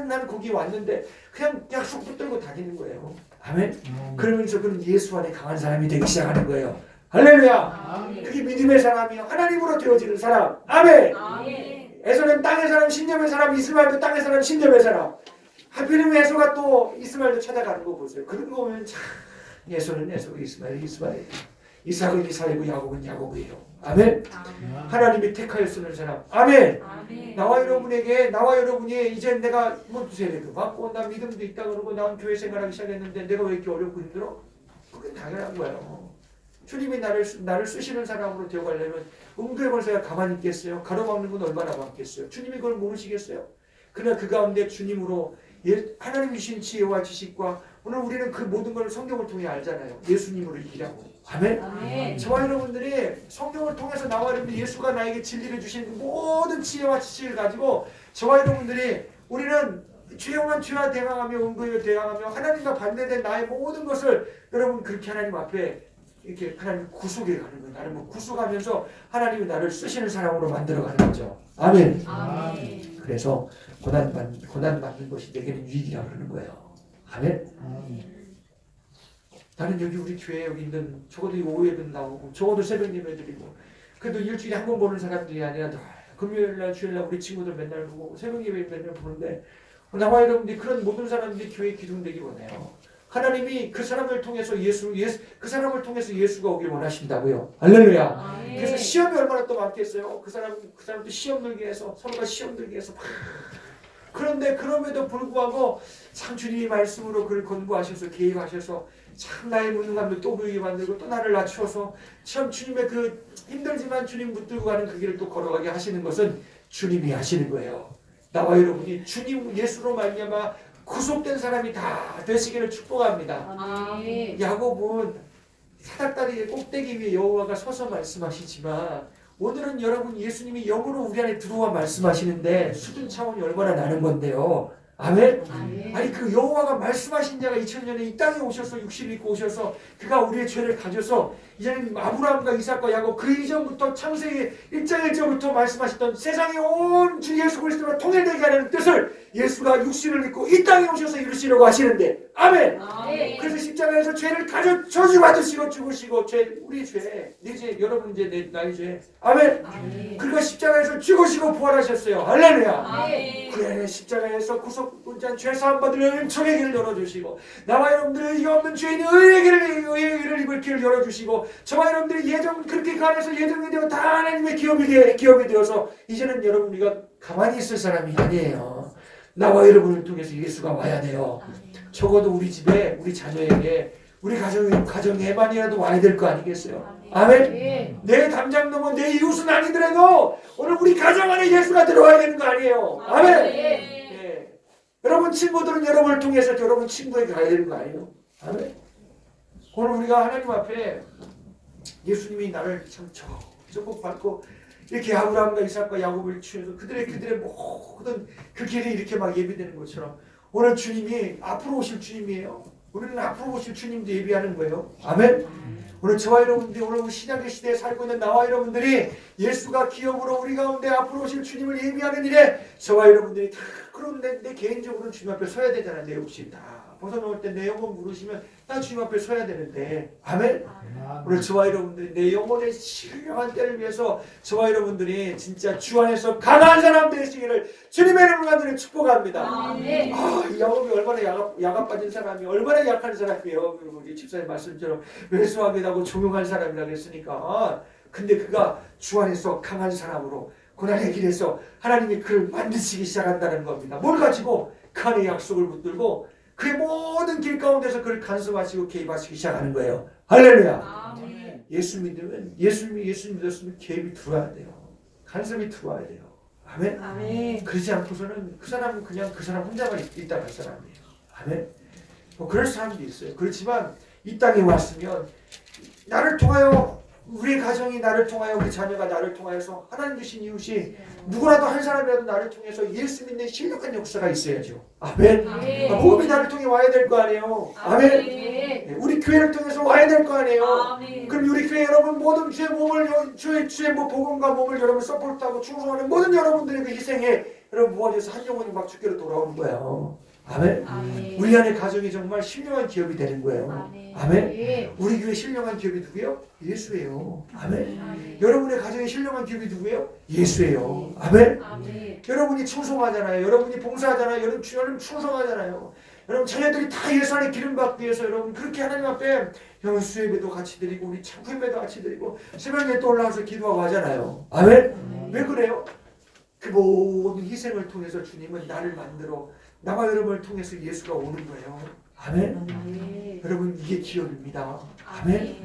나는 거기 왔는데 그냥 약속 붙들고 다니는 거예요. 아멘. 그러면서 그는 예수 안에 강한 사람이 되기 시작하는 거예요. 할렐루야. 아멘. 그게 믿음의 사람이요 하나님으로 되어지는 사람. 아멘. 에서는 땅의 사람, 신념의 사람, 이스마엘도 땅의 사람, 신념의 사람. 하필이면 에서가 또 이스마엘도 찾아가는 거 보세요. 그런 거 보면 참 에서는 에서, 이스마엘. 이삭은 이삭이고 야곱은 야곱이에요. 아멘. 하나님이 택하여 쓰는 사람. 아멘. 나와 여러분이 이제 내가 뭐 세례도 받고 나 믿음도 있다 그러고 난 교회 생활하기 시작했는데 내가 왜 이렇게 어렵고 힘들어? 그게 당연한 거예요. 주님이 나를 쓰시는 사람으로 되어가려면 음부의 권세가 가만히 있겠어요? 가로막는 건 얼마나 많겠어요? 주님이 그걸 모르시겠어요? 그러나 그 가운데 주님으로 하나님 주신 지혜와 지식과 오늘 우리는 그 모든 걸 성경을 통해 알잖아요. 예수님으로 이기라고. 아멘. 저와 여러분들이 성경을 통해서 나와 여러분들 예수가 나에게 진리를 주신 모든 지혜와 지식을 가지고 저와 여러분들이 우리는 죄영한 죄와 대항하며 은거에 대항하며 하나님과 반대된 나의 모든 것을 여러분 그렇게 하나님 앞에 이렇게 하나님 구속해 가는 거예요. 나를 뭐 구속하면서 하나님이 나를 쓰시는 사람으로 만들어 가는 거죠. 아멘. 아멘. 그래서 고난 받는 것이 내게는 유익이라고 그러는 거예요. 아멘. 나는 여기 우리 교회 여기 있는 적어도 오후에도 나오고 적어도 새벽 예배 드리고 그래도 일주일에 한 번 보는 사람들이 아니라 금요일날 주일날 우리 친구들 맨날 보고 새벽 예배 맨날 보는데 나와 여러분들이 그런 모든 사람들이 교회에 기둥되기 원해요. 하나님이 그 사람을 통해서 그 사람을 통해서 예수가 오길 원하신다고요. 할렐루야. 아멘. 그래서 시험이 얼마나 또 많겠어요. 그 사람도 시험 들게 해서 서로가 시험 들게 해서 막. 그런데 그럼에도 불구하고 참 주님이 말씀으로 그를 권고하셔서 개입하셔서 참 나의 무능함도 또 보이게 만들고 또 나를 낮추어서 참 주님의 그 힘들지만 주님 붙들고 가는 그 길을 또 걸어가게 하시는 것은 주님이 하시는 거예요. 나와 여러분이 주님 예수로 말미암아 구속된 사람이 다 되시기를 축복합니다. 아멘. 야곱은 사닥다리의 꼭대기 위에 여호와가 서서 말씀하시지만 오늘은 여러분 예수님이 영으로 우리 안에 들어와 말씀하시는데 수준 차원이 얼마나 나는 건데요. 아멘. 아멘. 아니 그 여호와가 말씀하신 자가 2000년에 이 땅에 오셔서 육신을 입고 오셔서 그가 우리의 죄를 가져서 이제는 아브라함과 이삭과 야곱 그 이전부터 창세기 1장 1절부터 말씀하셨던 세상의 온 주 예수 그리스도가 통일되게 하려는 뜻을 예수가 육신을 입고 이 땅에 오셔서 이루시려고 하시는데 아멘. 아멘. 그래서 십자가에서 죄를 가져 저주받으시고 죽으시고 우리 죄, 네 죄, 여러분 이제 나의 죄 아멘. 아멘. 그가 십자가에서 죽으시고 부활하셨어요. 할렐루야. 아멘. 그래 십자가에서 구속군자 죄사함 받을 은총의 길을 열어주시고 나와 여러분들의 의의 없는 죄인이 의의 길을 입을 길을 열어주시고 저와 여러분들이 예전 그렇게 간해서 예정이 되어 다 하나님의 기업이 되어서 이제는 여러분 우리가 가만히 있을 사람이 아니에요. 나와 여러분을 통해서 예수가 와야 돼요. 적어도 우리 집에 우리 자녀에게 우리 가정에만이라도 와야 될 거 아니겠어요? 아멘. 내 담장놈은 내 이웃은 아니더라도 오늘 우리 가정 안에 예수가 들어와야 되는 거 아니에요? 아멘. 예. 여러분 친구들은 여러분을 통해서 여러분 친구에게 가야 되는 거 아니에요? 아멘. 오늘 우리가 하나님 앞에 예수님이 나를 참 저거 밟고 이렇게 아브라함과 이삭과 야곱을 취해서 그들의 모든 그 길이 이렇게 막 예비되는 것처럼 오늘 주님이 앞으로 오실 주님이에요. 우리는 앞으로 오실 주님도 예비하는 거예요. 아멘. 오늘 저와 여러분들이 오늘 신약의 시대에 살고 있는 나와 여러분들이 예수가 기업으로 우리 가운데 앞으로 오실 주님을 예비하는 일에 저와 여러분들이 다 그런데 내 개인적으로는 주님 앞에 서야 되잖아요. 내 욕심 다 벗어놓을 때 내 영혼 물으시면 나 주님 앞에 서야 되는데 아멘. 오늘 저와 여러분들이 내 영혼의 신령한 때를 위해서 저와 여러분들이 진짜 주 안에서 강한 사람 되시기를 주님의 이름으로 간절히 축복합니다. 아멘. 이 야곱이 얼마나 야가 빠진 사람이 얼마나 약한 사람이에요. 우리 집사님 말씀처럼 외소하게하고 조용한 사람이라고 했으니까 근데 그가 주 안에서 강한 사람으로 고난의 길에서 하나님이 그를 만드시기 시작한다는 겁니다. 뭘 가지고 그 안에 약속을 붙들고 그의 모든 길 가운데서 그를 간섭하시고 개입하시기 시작하는 거예요. 할렐루야. 아멘. 예수 믿으면 예수 믿었으면 개입이 들어와야 돼요. 간섭이 들어와야 돼요. 아멘. 아멘. 그러지 않고서는 그 사람은 그냥 그 사람 혼자만 있다 갈 사람이에요. 아멘. 뭐 그럴 사람도 있어요. 그렇지만 이 땅에 왔으면 나를 통하여 우리 가정이 나를 통하여 우리 자녀가 나를 통하여서 하나님 주신 이웃이 누구라도 한 사람이라도 나를 통해서 예수 믿는 신령한 역사가 있어야죠. 아멘. 아멘. 복음이 나를 통해 와야 될 거 아니에요. 아멘. 아멘. 우리 교회를 통해서 와야 될 거 아니에요. 아멘. 그럼 우리 교회 여러분 모든 주의 몸을 주의 복음과 몸을 여러분 서포트하고 충성하는 모든 여러분들의 그 희생에 여러분 모아져서 한 영혼이 막 주께로 돌아오는 거예요. 아멘. 아멘. 우리 안에 가정이 정말 신령한 기업이 되는 거예요. 아멘. 아멘. 우리 교회 신령한 기업이 누구예요? 예수예요. 아멘. 아멘. 여러분의 가정의 신령한 기업이 누구예요? 예수예요. 아멘. 아멘. 여러분이 충성하잖아요. 여러분이 봉사하잖아요. 여러분 충성하잖아요. 여러분 자녀들이 다 예수 안에 기름 받기 위해서 여러분 그렇게 하나님 앞에 여러분 수예배도 같이 드리고 우리 참회배도 같이 드리고 새벽에 또 올라와서 기도하고 하잖아요. 아멘. 왜 그래요? 그 모든 희생을 통해서 주님은 나를 만들어 나와 여러분을 통해서 예수가 오는 거예요. 아멘. 아멘. 여러분 이게 기업입니다. 아멘.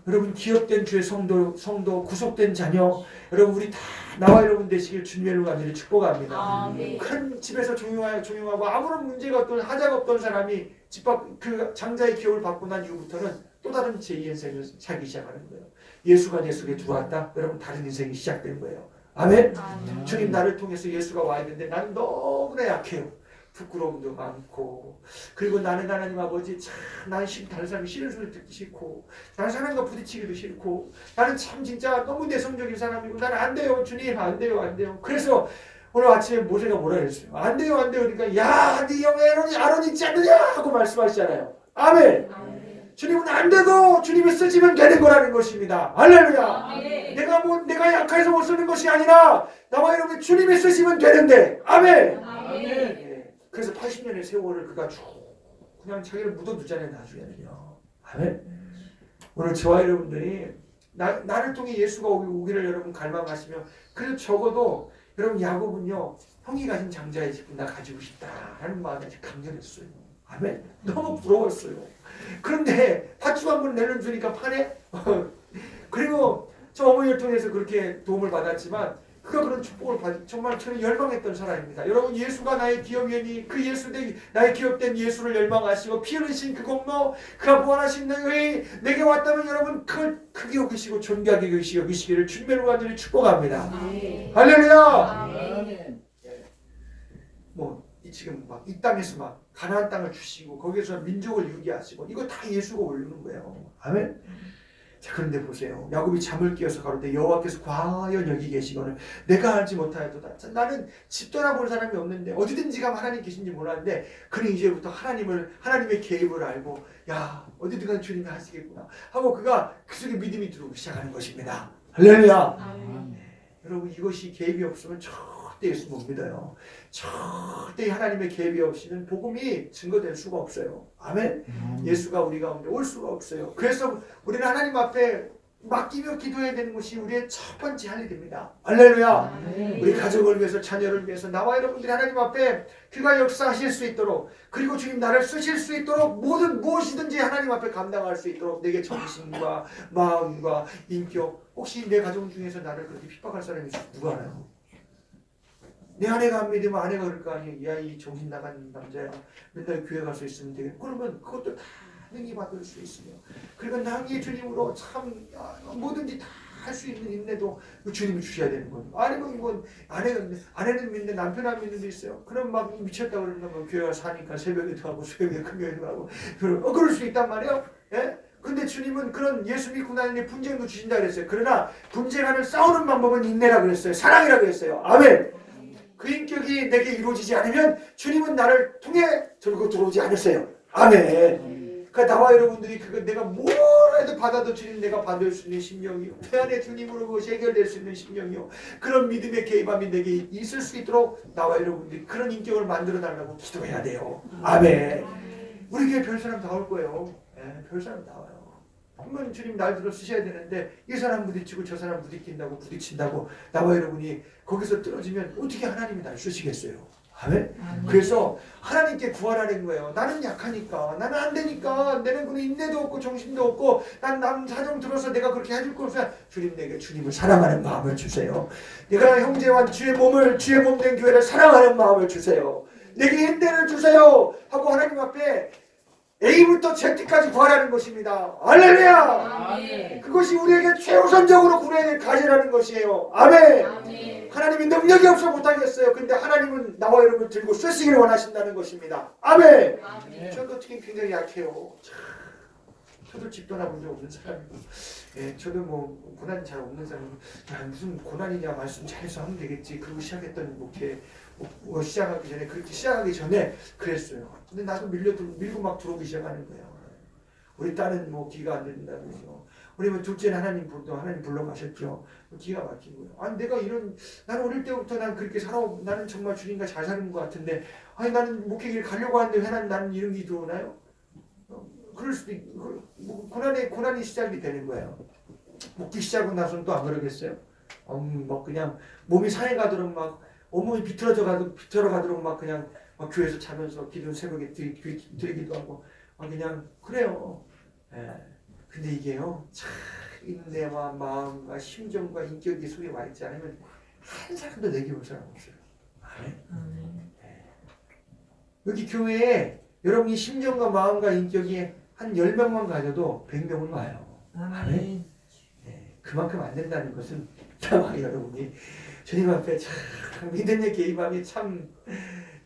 여러분 기업된 주의 성도 구속된 자녀 여러분 우리 다 나와 여러분 되시길 주님의 간절히 축복합니다. 아멘. 큰 집에서 조용하고 아무런 문제가 없던 하자가 없던 사람이 집밖 그 장자의 기업을 받고 난 이후부터는 또 다른 제2 인생을 살기 시작하는 거예요. 예수가 내 속에 들어왔다. 여러분 다른 인생이 시작된 거예요. 아멘. 아멘. 주님 나를 통해서 예수가 와야 되는데 나는 너무나 약해요. 부끄러움도 많고, 그리고 나는 하나님 아버지 참 나는 다른 사람이 싫은 소리 듣기 싫고, 나는 사람과 부딪히기도 싫고, 나는 참 진짜 너무 내성적인 사람이고, 나는 안 돼요 주님, 안 돼요 안 돼요. 그래서 오늘 아침에 모세가 뭐라 그랬어요? 안 돼요 안 돼요. 그러니까 야, 네 형 아론 있지 않느냐 하고 말씀하시잖아요. 아멘. 주님은 안 돼도 주님이 쓰시면 되는 거라는 것입니다. 할렐루야. 내가 약해서 못 쓰는 것이 아니라 나와 여러분 주님이 쓰시면 되는데. 아멘. 예. 그래서 80년의 세월을 그가 쭉 그냥 자기를 묻어두잖아요. 나중에는요. 아멘. 오늘 저와 여러분들이 나를 통해 예수가 오기를 여러분 갈망하시며, 그래도 적어도 여러분 야곱은요 형이 가진 장자의 집을 나 가지고 싶다 하는 마음이 아주 강렬했어요. 아멘. 너무 부러웠어요. 그런데 팥죽 한 번 내려주니까 파네. 그리고 저 어머니를 통해서 그렇게 도움을 받았지만 그가 그런 축복을 받 정말 저는 열망했던 사람입니다. 여러분 예수가 나의 기업이니 그 예수된 나의 기업된 예수를 열망하시고 피 흘리신 그 공로 그가 부활하신 너희 내게 왔다면 여러분 그걸 크게 여기시고 존귀하게 여기시기를 주님으로 간절히 축복합니다. 할렐루야. 아멘. 뭐 지금 막 이 땅에서 막 가나안 땅을 주시고 거기에서 민족을 유기하시고 이거 다 예수가 올리는 거예요. 아멘. 자, 그런데 보세요. 야곱이 잠을 깨어서 가로되 여호와께서 과연 여기 계시거늘 내가 알지 못하였도다. 나는 집 떠나볼 사람이 없는데 어디든지 가면 하나님 계신지 몰랐는데 그는 이제부터 하나님의 개입을 알고 야 어디든 간 주님이 하시겠구나 하고 그가 그 속에 믿음이 들어오기 시작하는 것입니다. 할렐루야. 여러분 이것이 개입이 없으면 절대 예수 못 믿어요. 절대 하나님의 개입이 없이는 복음이 증거될 수가 없어요. 아멘. 예수가 우리 가운데 올 수가 없어요. 그래서 우리는 하나님 앞에 맡기며 기도해야 되는 것이 우리의 첫 번째 할 일입니다. 할렐루야. 우리 가족을 위해서 자녀를 위해서 나와 여러분들이 하나님 앞에 그가 역사하실 수 있도록 그리고 주님 나를 쓰실 수 있도록 무엇이든지 하나님 앞에 감당할 수 있도록 내게 정신과 마음과 인격 혹시 내 가족 중에서 나를 그렇게 핍박할 사람이 있을지 누가 알아요? 내 아내가 안 믿으면 아내가 그럴 거 아니에요. 야, 이 정신 나간 남자야. 맨날 교회 가서 있으면 되겠. 그러면 그것도 다 능히 받을 수 있으며. 그리고 나의 주님으로 참 뭐든지 다 할 수 있는 인내도 주님이 주셔야 되는 거예요. 아니면 이건 아내는 믿는데 남편 안 믿는 데 있어요. 그럼 막 미쳤다 그러면 교회 가서 사니까 새벽에도 하고 새벽에 금요일도 하고 그럴 수 있단 말이에요. 예? 근데 주님은 그런 예수 믿고 나니 분쟁도 주신다 그랬어요. 그러나 분쟁하는 싸우는 방법은 인내라 그랬어요. 사랑이라 그랬어요. 아멘. 그 인격이 내게 이루어지지 않으면 주님은 나를 통해 들고 들어오지 않으세요. 아멘. 그러니까 나와 여러분들이 그거 내가 뭘 해도 받아도 주님 내가 받을 수 있는 심령이요. 태안의 주님으로 그것이 해결될 수 있는 심령이요. 그런 믿음의 개입함이 내게 있을 수 있도록 나와 여러분들이 그런 인격을 만들어 달라고 기도해야 돼요. 아멘. 우리 교회 별 사람 다 올 거예요. 네, 별 사람 다 와요. 그러면 주님 날 들어 쓰셔야 되는데 이 사람 부딪히고 저 사람 부딪힌다고 나와 여러분이 거기서 떨어지면 어떻게 하나님이 날 쓰시겠어요? 아멘? 그래서 하나님께 구하라는 거예요. 나는 약하니까 나는 안 되니까 나는 그런 인내도 없고 정신도 없고 난 남 사정 들어서 내가 그렇게 해줄 거 없어요. 주님 내게 주님을 사랑하는 마음을 주세요. 내가 형제와 주의 몸된 교회를 사랑하는 마음을 주세요. 내게 인내를 주세요 하고 하나님 앞에 A부터 Z까지 구하라는 것입니다. 할렐루야. 그것이 우리에게 최우선적으로 구해야 가지라는 것이에요. 아멘. 하나님이 능력이 없어 못하겠어요. 근데 하나님은 나와 여러분 들고 쓰시기를 원하신다는 것입니다. 아멘. 저도 어떻게 굉장히 약해요. 저도 집 떠나본 적 없는 사람이고 저도 뭐 고난이 잘 없는 사람이고 무슨 고난이냐 말씀 잘해서 하면 되겠지 그러고 시작했던 목회 시작하기 전에 그랬어요. 근데 나도 밀고 막 들어오기 시작하는 거예요. 우리 딸은 뭐 기가 안 된다고요. 우리 뭐 둘째는 하나님 불러가셨죠. 기가 막힌 거예요. 아니 나는 어릴 때부터 난 그렇게 나는 정말 주님과 잘 사는 것 같은데 아니 나는 목회길 가려고 하는데 왜 나는 이런 게 들어오나요? 그럴 수도 있고 고난이 시작이 되는 거예요. 목기 시작하고 나서는 또 안 그러겠어요? 뭐 그냥 몸이 상해가도록 막 온몸이 비틀어 가도록 막 그냥 막 교회에서 자면서 기도 새벽에 드리기도 하고 그냥 그래요. 근데 이게요 참 인내와 마음과 심정과 인격이 속에 와 있지 않으면 한 사람도 내게 올 사람 없어요. 여기 교회에 여러분이 심정과 마음과 인격이 한 10명만 가져도 100명은 와요. 아멘. 그만큼 안 된다는 것은 여러분이 주님 앞에 참 믿음의 개입함이 참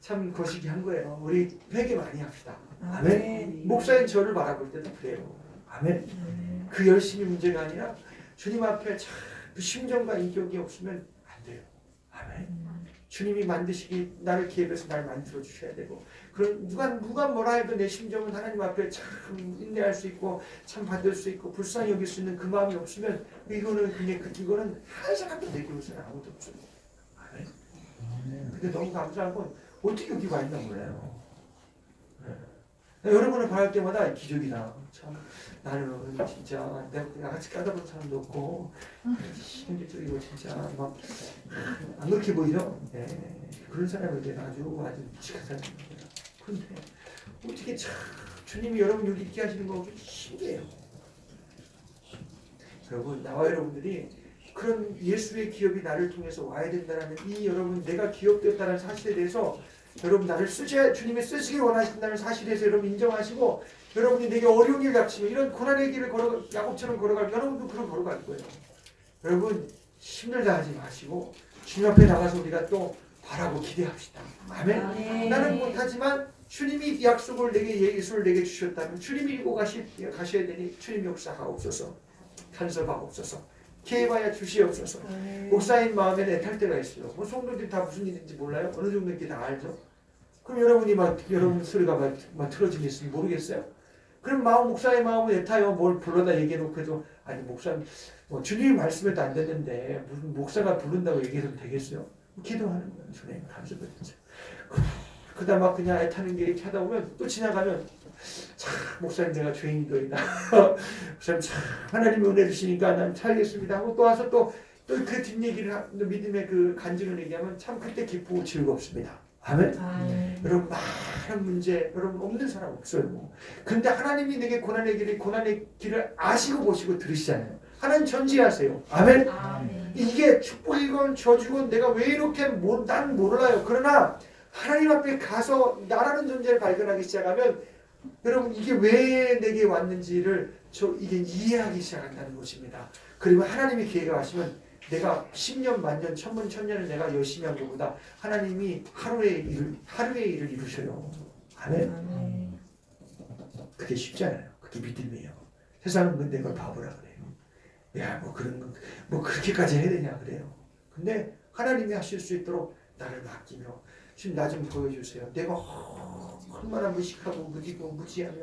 참 거시기 한 거예요. 우리 회개 많이 합시다. 아멘. 목사인 저를 바라볼 때도 그래요. 아멘. 그 열심이 문제가 아니라 주님 앞에 참 심정과 인격이 없으면 안 돼요. 아멘. 주님이 만드시기 나를 기획해서 날 만들어 주셔야 되고, 그런 누가 뭐라 해도 내 심정은 하나님 앞에 참 인내할 수 있고 참 받을 수 있고 불쌍히 여길 수 있는 그 마음이 없으면 이거는 한 사람도 내게 올 사람 아무도 없어요. 아멘. 근데 너무 감사한 건 어떻게 여기 와 있나 몰라요. 네. 여러분을 바랄 때마다 기적이다. 참 나는 진짜 내가 같이 까다로운 사람도 없고 신경질적이고 진짜 막 안 그렇게 보이죠? 네. 그런 사람에게 아주 묵직한 사람입니다. 그런데 어떻게 참 주님이 여러분 여기 있게 하시는 거 신기해요. 여러분 나와 여러분들이 그런 예수의 기업이 나를 통해서 와야 된다는 이 여러분 내가 기업되었다는 사실에 대해서 여러분 나를 주님이 쓰시길 원하신다는 사실에서 여러분 인정하시고, 여러분이 내게 어려운 일 닥치면 이런 고난의 길을 야곱처럼 걸어갈 여러분도 그런 걸어갈 거예요. 여러분 힘들다 하지 마시고 주님 앞에 나가서 우리가 또 바라고 기대합시다. 아멘. 나는 못하지만 주님이 약속을 내게 예수를 내게 주셨다면 주님이 이고 가셔야 되니 주님 역사하옵소서. 간섭하옵소서. 개입하여 주시옵소서. 목사인 마음에 애탈 때가 있어요. 뭐 성도들이 다 무슨 일인지 몰라요? 어느 정도인지 다 알죠? 그럼 여러분이 여러분 소리가 막 틀어지면 있으면 모르겠어요? 그럼 목사의 마음은 애타요. 뭘 불러다 얘기해놓고 해도 아니 목사님 뭐 주님이 말씀해도 안 되는데 무슨 목사가 부른다고 얘기해도 되겠어요? 기도하는 거예요. 주님 감사드리죠. 그다음 막 그냥 애타는 게 이렇게 하다 보면 또 지나가면 참 목사님 내가 죄인이더이다. 목사님 참 하나님이 은혜 주시니까 난 살겠습니다 하고 또 와서 또 그 뒷얘기를 믿음의 그 간증을 얘기하면 참 그때 기쁘고 즐겁습니다. 아멘. 여러분 많은 문제 여러분 없는 사람 없어요. 근데 하나님이 내게 고난의 길을 아시고 보시고 들으시잖아요. 하나님 전지하세요. 아멘. 이게 축복이건 저주건 내가 왜 이렇게 난 몰라요. 그러나 하나님 앞에 가서 나라는 존재를 발견하기 시작하면 여러분 이게 왜 내게 왔는지를 이게 이해하기 시작한다는 것입니다. 그리고 하나님이 계획하시면 내가 10년, 만년, 천문, 천년을 내가 열심히 한 것보다 하나님이 하루의 일을 이루셔요. 아멘. 그게 쉽잖아요. 그게 믿음이에요. 세상은 근데 그걸 바보라 그래요. 야, 뭐 그렇게까지 해야 되냐 그래요. 근데 하나님이 하실 수 있도록 나를 맡기며 지금 나 좀 보여주세요. 내가 얼마나 무식하고 무지고 무지하며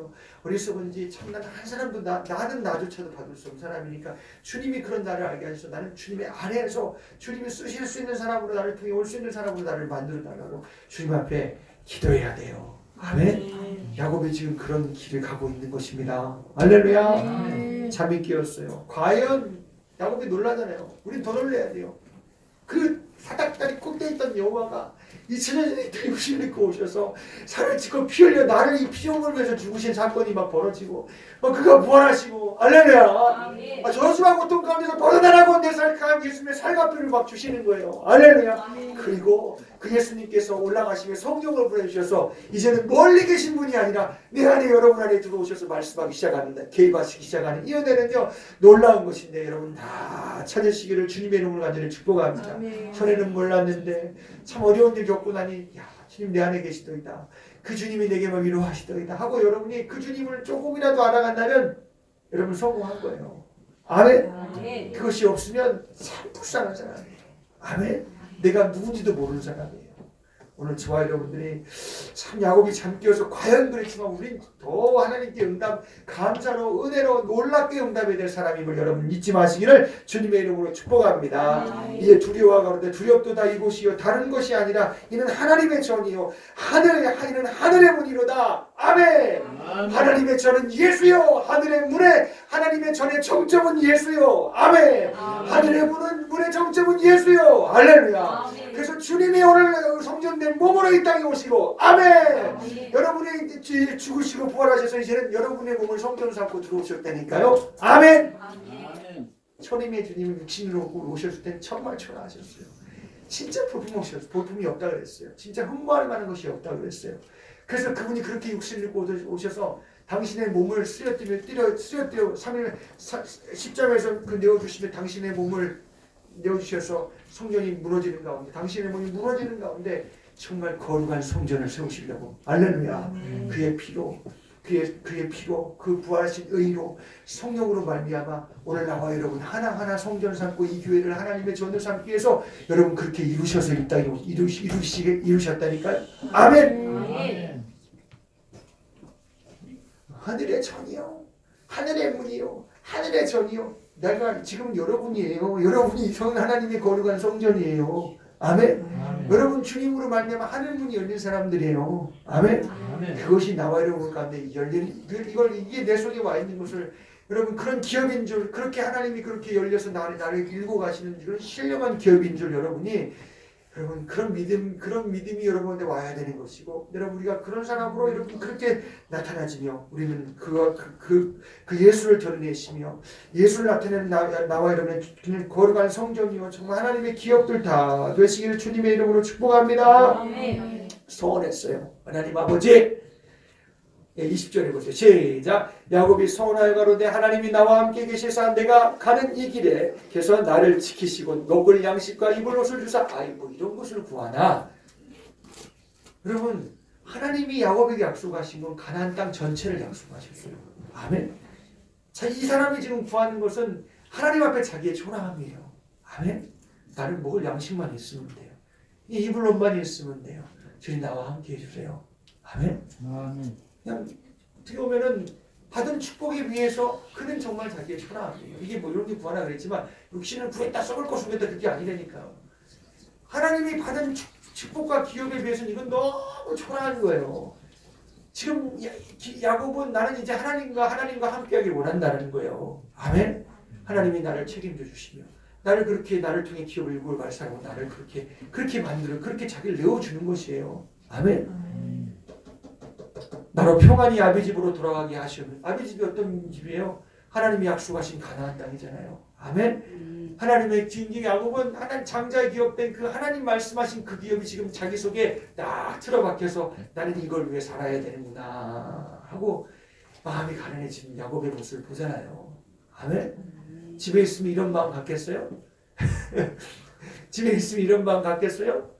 어리석은지 참 나는 한 사람도 나는 나조차도 받을 수 없는 사람이니까 주님이 그런 나를 알게 하셔서 나는 주님의 아래에서 주님이 쓰실 수 있는 사람으로 나를 통해 올 수 있는 사람으로 나를 만들어 달라고 주님 앞에 기도해야 돼요. 아멘. 야곱이 지금 그런 길을 가고 있는 것입니다. 할렐루야. 잠이 깨었어요. 과연 야곱이 놀라잖아요. 우린 더 놀라야 돼요. 그 사닥다리 꽂혀 있던 여호와가 2000년 전에 육신을 입고 오셔서 살을 찢고 피 흘려 나를 이 피조물을 위해서 죽으신 사건이 막 벌어지고 그가 부활하시고 할렐루야. 저주와 고통 가운데서 벗어나라고 내 살까한 예수님의 살과 피를 막 주시는 거예요. 할렐루야. 그리고 그 예수님께서 올라가시며 성령을 보내주셔서 이제는 멀리 계신 분이 아니라 내 안에 여러분 안에 들어오셔서 말씀하기 시작합니다. 개입하시기 시작하는 이 은혜는요 놀라운 것인데 여러분 다 찾으시기를 주님의 이름으로 간절히 축복합니다. 전에는 몰랐는데 참 어려운 일 겪고 나니 야 주님 내 안에 계시더이다. 그 주님이 내게만 위로하시더이다 하고 여러분이 그 주님을 조금이라도 알아간다면 여러분 성공한 거예요. 아멘. 그것이 없으면 참 불쌍한 사람이에요. 아멘. 내가 누군지도 모르는 사람이에요. 오늘 저와 여러분들이 참 야곱이 잠 깨어서 과연 그랬지만 우린 더 하나님께 감사로 은혜로 놀랍게 응답해야 될 사람임을 여러분 잊지 마시기를 주님의 이름으로 축복합니다. 이제 두려워하가로되 두렵도다 이곳이요 다른 것이 아니라 이는 하나님의 전이요 이는 하늘의 문이로다. 아멘. 하나님의 전은 예수요 하늘의 문에 하나님의 전의 정점은 예수요. 아멘. 하늘의 문의 정점은 예수요. 할렐루야. 그래서 주님이 오늘 성전된 몸으로 이 땅에 오시고 아멘. 여러분이 죽으시고 부활하셔서 이제는 여러분의 몸을 성전 삼고 들어오셨다니까요. 아멘. 천임의 주님은 육신으로 오셨을 땐 정말 천하하셨어요. 진짜 볼품이 없다 그랬어요. 진짜 흠모할 만한 것이 없다 그랬어요. 그래서 그분이 그렇게 육신을 입고 오셔서 당신의 몸을 쓰여뜨려 3일 십자가에서 그 내어주시면 당신의 몸을 내어주셔서 성전이 무너지는 가운데 당신의 몸이 무너지는 가운데 정말 거룩한 성전을 세우시려고 할렐루야. 아멘. 그의 피로 그의 피로 그 부활하신 의로 성령으로 말미암아 오늘 나와 여러분 하나하나 성전을 삼고 이 교회를 하나님의 전을 삼기 위해서 여러분 그렇게 이루셔서 이 땅에 이루셨다니까요. 아멘. 아멘. 하늘의 전이요, 하늘의 문이요, 하늘의 전이요. 내가 지금 여러분이에요. 여러분이 성 하나님의 거룩한 성전이에요. 아멘. 아멘. 여러분 주님으로 말미암아 하늘 문이 열린 사람들이에요. 아멘. 아멘. 그것이 나와 여러분 가운데 열린 이게 내 속에 와 있는 것을 여러분 그런 기업인 줄 그렇게 하나님이 그렇게 열려서 나를 밀고 가시는 그런 신령한 기업인 줄 여러분이 여러분 그런 믿음이 여러분한테 와야 되는 것이고 여러분 우리가 그런 사람으로 여러분 그렇게 나타나지며 우리는 그 예수를 드러내시며 예수를 나타내는 나와 여러분의 거룩한 성전이요 정말 하나님의 기업들 다 되시기를 주님의 이름으로 축복합니다. 아멘. 소원했어요. 하나님 아버지 20절에 보세요. 시작. 야곱이 소원하여 가로되 하나님이 나와 함께 계시사 내가 가는 이 길에 계속 나를 지키시고 먹을 양식과 입을 옷을 주사 아이고 이런 것을 구하나. 여러분 하나님이 야곱에게 약속하신 건 가나안 땅 전체를 약속하셨어요. 아멘. 자, 이 사람이 지금 구하는 것은 하나님 앞에 자기의 초라함이에요. 아멘. 나를 먹을 양식만 있으면 돼요. 이 입을 옷만 있으면 돼요. 주님 나와 함께 해주세요. 아멘. 아멘. 그냥 어떻게 보면은 받은 축복에 비해서 그는 정말 자기의 초라함이에요. 이게 뭐 이런 게 구하라 그랬지만 육신을 구했다 썩을 것 속였다 그게 아니라니까요. 하나님이 받은 축복과 기업에 비해서는 이건 너무 초라한 거예요. 지금 야곱은 나는 이제 하나님과 함께하길 원한다는 거예요. 아멘. 하나님이 나를 책임져 주시며 나를 통해 기업을 이끌고 갈 사람은 나를 그렇게 만들어 그렇게 자기를 내어주는 것이에요. 아멘. 나로 평안히 아비 집으로 돌아가게 하시면 아비 집이 어떤 집이에요? 하나님이 약속하신 가나안 땅이잖아요. 아멘. 하나님의 진정 야곱은 하나님 장자의 기업된 그 하나님 말씀하신 그 기업이 지금 자기 속에 딱 틀어박혀서 나는 이걸 위해 살아야 되는구나 하고 마음이 가난해진 야곱의 모습을 보잖아요. 아멘. 집에 있으면 이런 마음 갖겠어요? 집에 있으면 이런 마음 갖겠어요?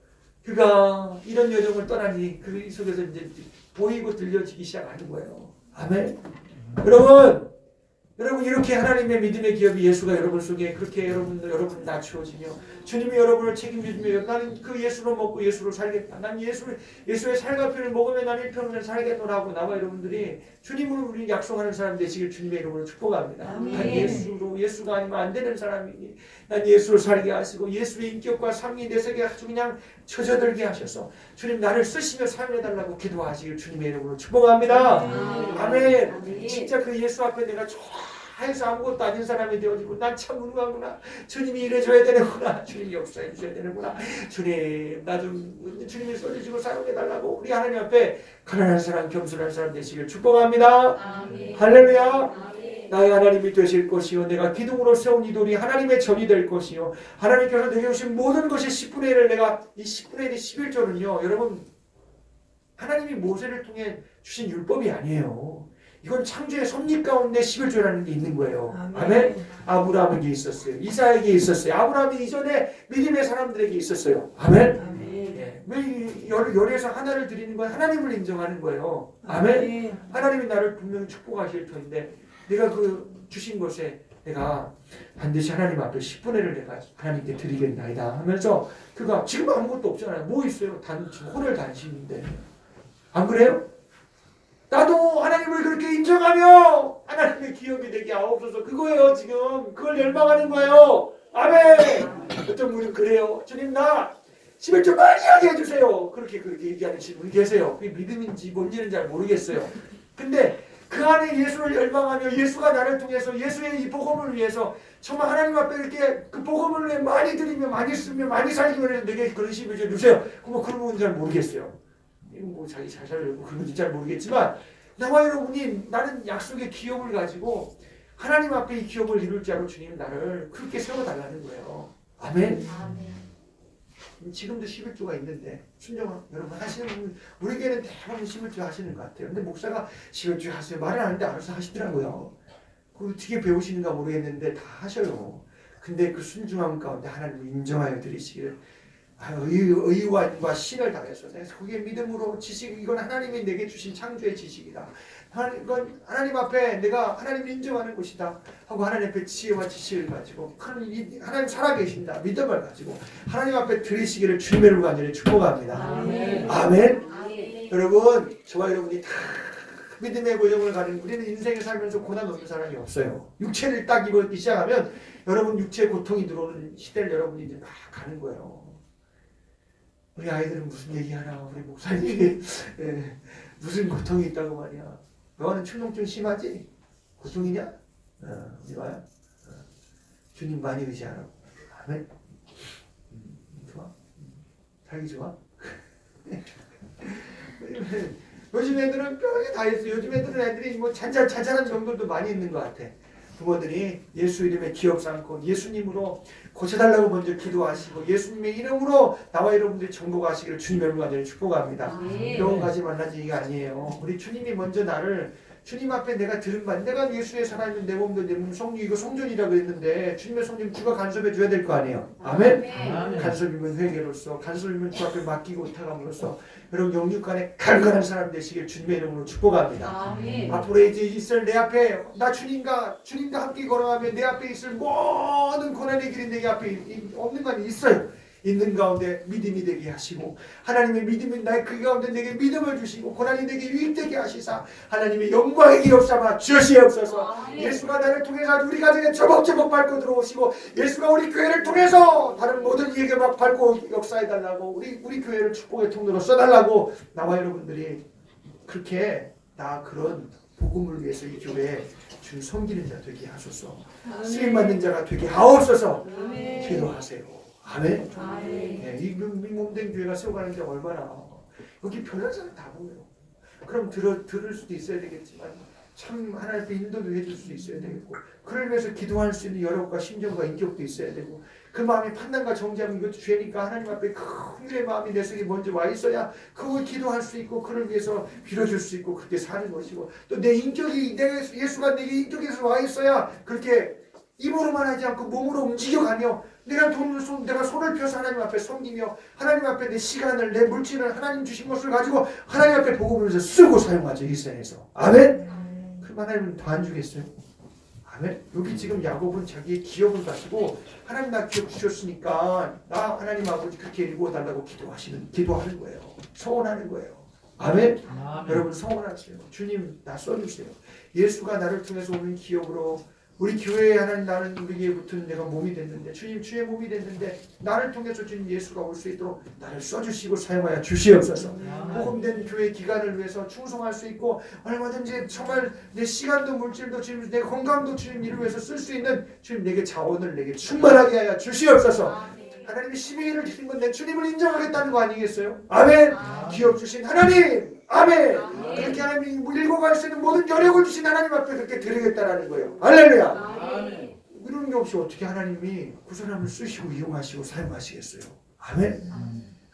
그가 이런 여정을 떠나니 그 속에서 이제 보이고 들려지기 시작하는 거예요. 아멘. 여러분 이렇게 하나님의 믿음의 기업이 예수가 여러분 속에 그렇게 여러분 낮추어지며 주님이 여러분을 책임지며 나는 그 예수로 먹고 예수로 살겠다. 난 예수의 살과 피를 먹으면 난 일평생 살겠노라고 나와 여러분들이 주님으로 우리 약속하는 사람 되시길 주님의 이름으로 축복합니다. 아멘. 난 예수가 아니면 안 되는 사람이니 난 예수를 살게 하시고 예수의 인격과 삶이 내 속에 아주 그냥 젖어들게 하셔서 주님 나를 쓰시며 사용해달라고 기도하시길 주님의 이름으로 축복합니다. 아멘. 아멘. 진짜 그 예수 앞에 내가 해서 아무것도 아닌 사람이 되어지고 난 참 무능하구나. 주님이 일해줘야 되는구나. 주님이 역사해 주셔야 되는구나. 주님 나 좀 주님이 써주시고 사용해달라고 우리 하나님 앞에 가난한 사람 겸손한 사람 되시길 축복합니다. 아멘. 할렐루야. 아멘. 나의 하나님이 되실 것이요 내가 기둥으로 세운 이 돌이 하나님의 전이 될 것이요 하나님께서 내게 주신 모든 것의 10분의 1을 내가 이 10분의 1이 11조는요 여러분 하나님이 모세를 통해 주신 율법이 아니에요. 이건 창조의 섭리 가운데 11조라는 게 있는 거예요. 아멘. 아브라함에게 있었어요. 이삭에게 있었어요. 아브라함이 이전에 믿음의 사람들에게 있었어요. 아멘. 아멘. 예. 왜 열에서 하나를 드리는 건 하나님을 인정하는 거예요. 아멘. 하나님이 나를 분명히 축복하실 터인데 내가 그 주신 것에 내가 반드시 하나님 앞에 10분의 1을 내가 하나님께 드리겠나이다 하면서 그가 지금 아무것도 없잖아요. 뭐 있어요? 혼을 단신인데 안 그래요? 나도 하나님을 그렇게 인정하며 하나님의 기업이 되게 하옵소서 그거예요. 지금 그걸 열망하는 거예요. 아멘. 어떤 분은 그래요. 주님 나 11조 많이 하게 해주세요. 그렇게 얘기하는 분이 계세요. 그게 믿음인지 뭔지는 잘 모르겠어요. 근데 그 안에 예수를 열망하며 예수가 나를 통해서 예수의 이 복음을 위해서 정말 하나님 앞에 이렇게 그 복음을 위해 많이 드리며 많이 쓰며 많이 살기 위해서 내게 그런 11조 주세요. 그런 분은 잘 모르겠어요. 뭐 자기 잘 살려고 그런 건지 잘 모르겠지만 나와 여러분이 나는 약속의 기업을 가지고 하나님 앞에 이 기업을 이룰 자로 주님 나를 그렇게 세워달라는 거예요. 아멘. 지금도 11조가 있는데 순종 여러분 하시는 분 우리 교회는 대부분 11조 하시는 것 같아요. 근데 목사가 11조 하세요 말을 안 하는데 알아서 하시더라고요. 그 어떻게 배우시는가 모르겠는데 다 하셔요. 근데 그 순종함 가운데 하나님을 인정하여 드리시기를 의완과 신을 당했어. 그게 믿음으로 지식, 이건 하나님이 내게 주신 창조의 지식이다. 이건 하나님 앞에 내가 하나님을 인정하는 것이다 하고 하나님 앞에 지혜와 지식을 가지고 하나님 살아계신다 믿음을 가지고 하나님 앞에 드리시기를 주님의 이름으로 간절히 축복합니다. 아멘. 아멘. 아멘. 여러분, 저와 여러분이 다 믿음의 고정을 가진, 우리는 인생에 살면서 고난 없는 사람이 없어요. 육체를 딱 입기 시작하면 여러분 육체의 고통이 들어오는 시대를 여러분이 이제 막 가는 거예요. 우리 아이들은 무슨 얘기하나, 우리 목사님이 무슨 고통이 있다고 말이야. 너는 충동증 심하지? 고통이냐? 우리 봐요. 주님 많이 의지하라고. 아멘. 좋아? 살기 좋아? 요즘 애들은 뼈에 다 있어. 요즘 애들이 뭐 잔잔한 정도도 많이 있는 것 같아. 부모들이 예수 이름에 기억 삼고 예수님으로 고쳐달라고 먼저 기도하시고 예수님의 이름으로 나와 여러분들이 정복하시기를 주님의 이름으로 간절히 축복합니다. 병원 가지 말라는 얘기가 아니에요. 우리 주님이 먼저 나를 주님 앞에 내가 들은 말, 내가 예수의 살아있는 내 몸도 내 몸 성령, 이거 성전이라고 했는데 주님의 성령 주가 간섭해 줘야 될 거 아니에요. 아멘. 아멘. 간섭이면 회개로서, 간섭이면 주 앞에 맡기고 타감으로써 여러분 영육간에 강건한 사람 되시길 주님의 이름으로 축복합니다. 아멘. 앞으로 이제 있을 내 앞에 나 주님과 함께 걸어가면 내 앞에 있을 모든 고난의 길이 내 앞에 없는 건 있어요. 있는 가운데 믿음이 되게 하시고 하나님의 믿음이 나의 그 가운데 내게 믿음을 주시고 고난이 내게 유익되게 하시사 하나님의 영광의 길 없삼아 주시옵소서. 예수가 나를 통해서 우리 가정에 저벅저벅 밟고 들어오시고 예수가 우리 교회를 통해서 다른 모든 이에게 막 밟고 역사해달라고 우리 교회를 축복의 통로로 써달라고 나와 여러분들이 그렇게 그런 복음을 위해서 이 교회에 주 섬기는 자 되게 하소서. 쓰임받는 자가 되게 하옵소서. 기도하세요. 아멘. 네, 이 몸된 교회가 세워가는데 얼마나 여기 별난 사람 다 보여요. 그럼 들을 수도 있어야 되겠지만 참 하나님 앞에 인도도 해줄 수 있어야 되겠고 그를 위해서 기도할 수 있는 여력과 심정과 인격도 있어야 되고 그 마음의 판단과 정죄함 이것도 죄니까 하나님 앞에 큰 일의 마음이 내 속에 먼저 와 있어야 그걸 기도할 수 있고 그를 위해서 빌어줄 수 있고 그렇게 사는 것이고 또 내 인격이 예수가 내게 인격에서 와 있어야 그렇게 입으로만 하지 않고 몸으로 움직여가며 내가 손을 펴서 하나님 앞에 섬기며 하나님 앞에 내 시간을 내 물질을 하나님 주신 것을 가지고 하나님 앞에 복음을 위해서 쓰고 사용하죠. 이 세상에서. 아멘. 그럼 하나님은 더 안 주겠어요? 아멘. 여기 지금 야곱은 자기의 기업을 가지고 하나님 나 기업 주셨으니까 나 하나님 아버지 그렇게 이루어달라고 기도하는 거예요. 소원하는 거예요. 아멘. 여러분 소원하세요. 주님 나 써주세요. 예수가 나를 통해서 오는 기업으로 우리 교회에 하나님 나는 우리에게 붙은 내가 몸이 됐는데 주님 주의 몸이 됐는데 나를 통해서 주님 예수가 올 수 있도록 나를 써주시고 사용하여 주시옵소서. 복음된 교회 기간을 위해서 충성할 수 있고 얼마든지 정말 내 시간도 물질도 주님 내 건강도 주님 이를 위해서 쓸 수 있는 주님 내게 자원을 내게 충만하게 하여 주시옵소서. 하나님이 12일을 주신 건 내 주님을 인정하겠다는 거 아니겠어요? 아멘. 기업 주신 하나님 아멘. 그렇게 하나님이 일궈갈 수 있는 모든 여력을 주신 하나님 앞에 그렇게 드리겠다라는 거예요. 할렐루야. 아멘. 이런 게 없이 어떻게 하나님이 그 사람을 쓰시고 이용하시고 사용하시겠어요? 아멘.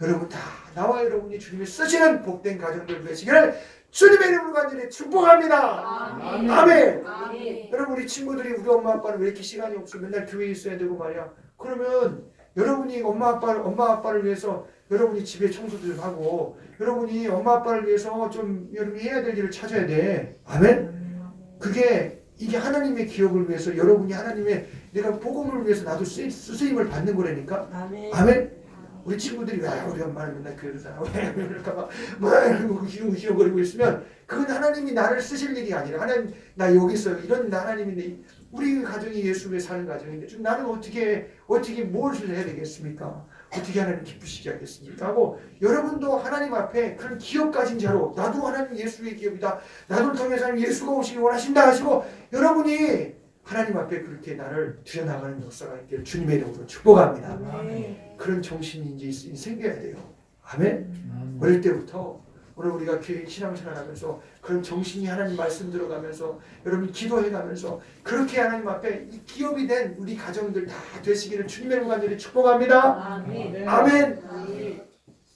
여러분 다 나와 여러분이 주님이 쓰시는 복된 가정들 되시기를 주님의 이름으로 간절히 축복합니다. 아멘. 여러분 우리 친구들이 우리 엄마 아빠는 왜 이렇게 시간이 없어 맨날 교회에 있어야 되고 말이야. 그러면 여러분이 엄마 아빠를 위해서 여러분이 집에 청소도 좀 하고 여러분이 엄마 아빠를 위해서 좀 여러분이 해야 될 일을 찾아야 돼. 아멘. 이게 하나님의 기업을 위해서 여러분이 하나님의 내가 복음을 위해서 나도 쓰임을 받는 거라니까. 아멘. 우리 친구들이 왜 우리 엄마는 맨날 교회를 살아 왜 그럴까봐 막 희웅거리고 있으면 그건 하나님이 나를 쓰실 일이 아니라 하나님 나 여기 있어요 이런 하나님인데 우리 가정이 예수 위에 사는 가정인데 좀 나는 어떻게 뭘 해야 되겠습니까? 어떻게 하나님 기쁘시게 하겠습니까? 하고 여러분도 하나님 앞에 그런 기업 가진 자로 나도 하나님 예수의 기업이다. 나도 통해서 하나님 예수가 오시길 원하신다 하시고 여러분이 하나님 앞에 그렇게 나를 들여나가는 역사가 있기를 주님의 이름으로 축복합니다. 아멘. 그런 정신이 이제 생겨야 돼요. 아멘. 어릴 때부터 오늘 우리가 교회 신앙생활하면서 그런 정신이 하나님 말씀 들어가면서 여러분 기도해가면서 그렇게 하나님 앞에 이 기업이 된 우리 가정들 다 되시기를 주님의 이름으로 간절히 축복합니다. 아멘. 아멘.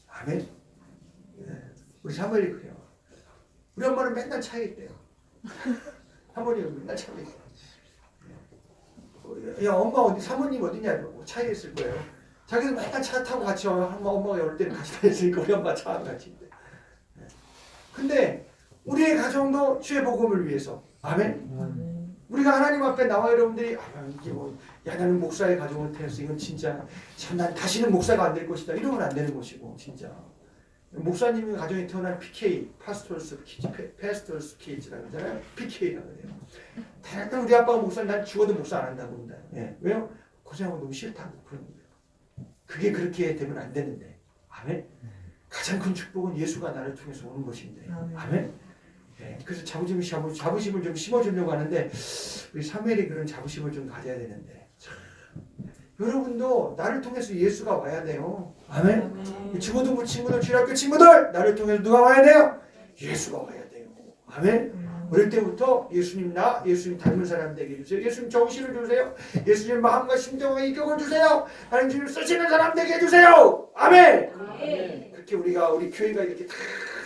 아멘. 우리 사모님이 그래요. 우리 엄마는 맨날 차에 있대요. 사모님은 맨날 차에 있대요. 야 엄마 어디 사모님 어디냐고 차에 있을 거예요. 자기도 맨날 차 타고 같이 와요. 엄마가 올 때는 같이 다녔으니까 우리 엄마 차하고 같이. 근데 우리의 가정도 주의 복음을 위해서. 아멘. 우리가 하나님 앞에 나와 여러분들이 이게 야 나는 목사의 가정을 태어서 이건 진짜 참 난 다시는 목사가 안 될 것이다 이러면 안 되는 것이고 진짜 목사님의 가정에 태어난 PK 파스토스 키즈라고 하잖아요. PK라고 해요. 다른 우리 아빠가 목사 난 죽어도 목사 안 한다고 합니다. 예. 왜요? 고생하고 너무 싫다고 그런 거예요. 그게 그렇게 되면 안 되는데. 아멘. 가장 큰 축복은 예수가 나를 통해서 오는 것인데. 아멘. 네, 그래서 자부심을 좀 심어주려고 하는데 우리 사무엘이 그런 자부심을 좀 가져야 되는데 참, 여러분도 나를 통해서 예수가 와야 돼요. 아멘. 중고등부 친구들, 중학교 친구들 나를 통해서 누가 와야 돼요? 예수가 와야 돼요. 아멘. 어릴 때부터 예수님 닮은 사람 되게 해주세요. 예수님 정신을 주세요. 예수님 마음과 심정과 인격을 주세요. 하나님 쓰시는 사람 되게 해주세요. 아멘. 아멘. 그렇게 우리 교회가 이렇게 다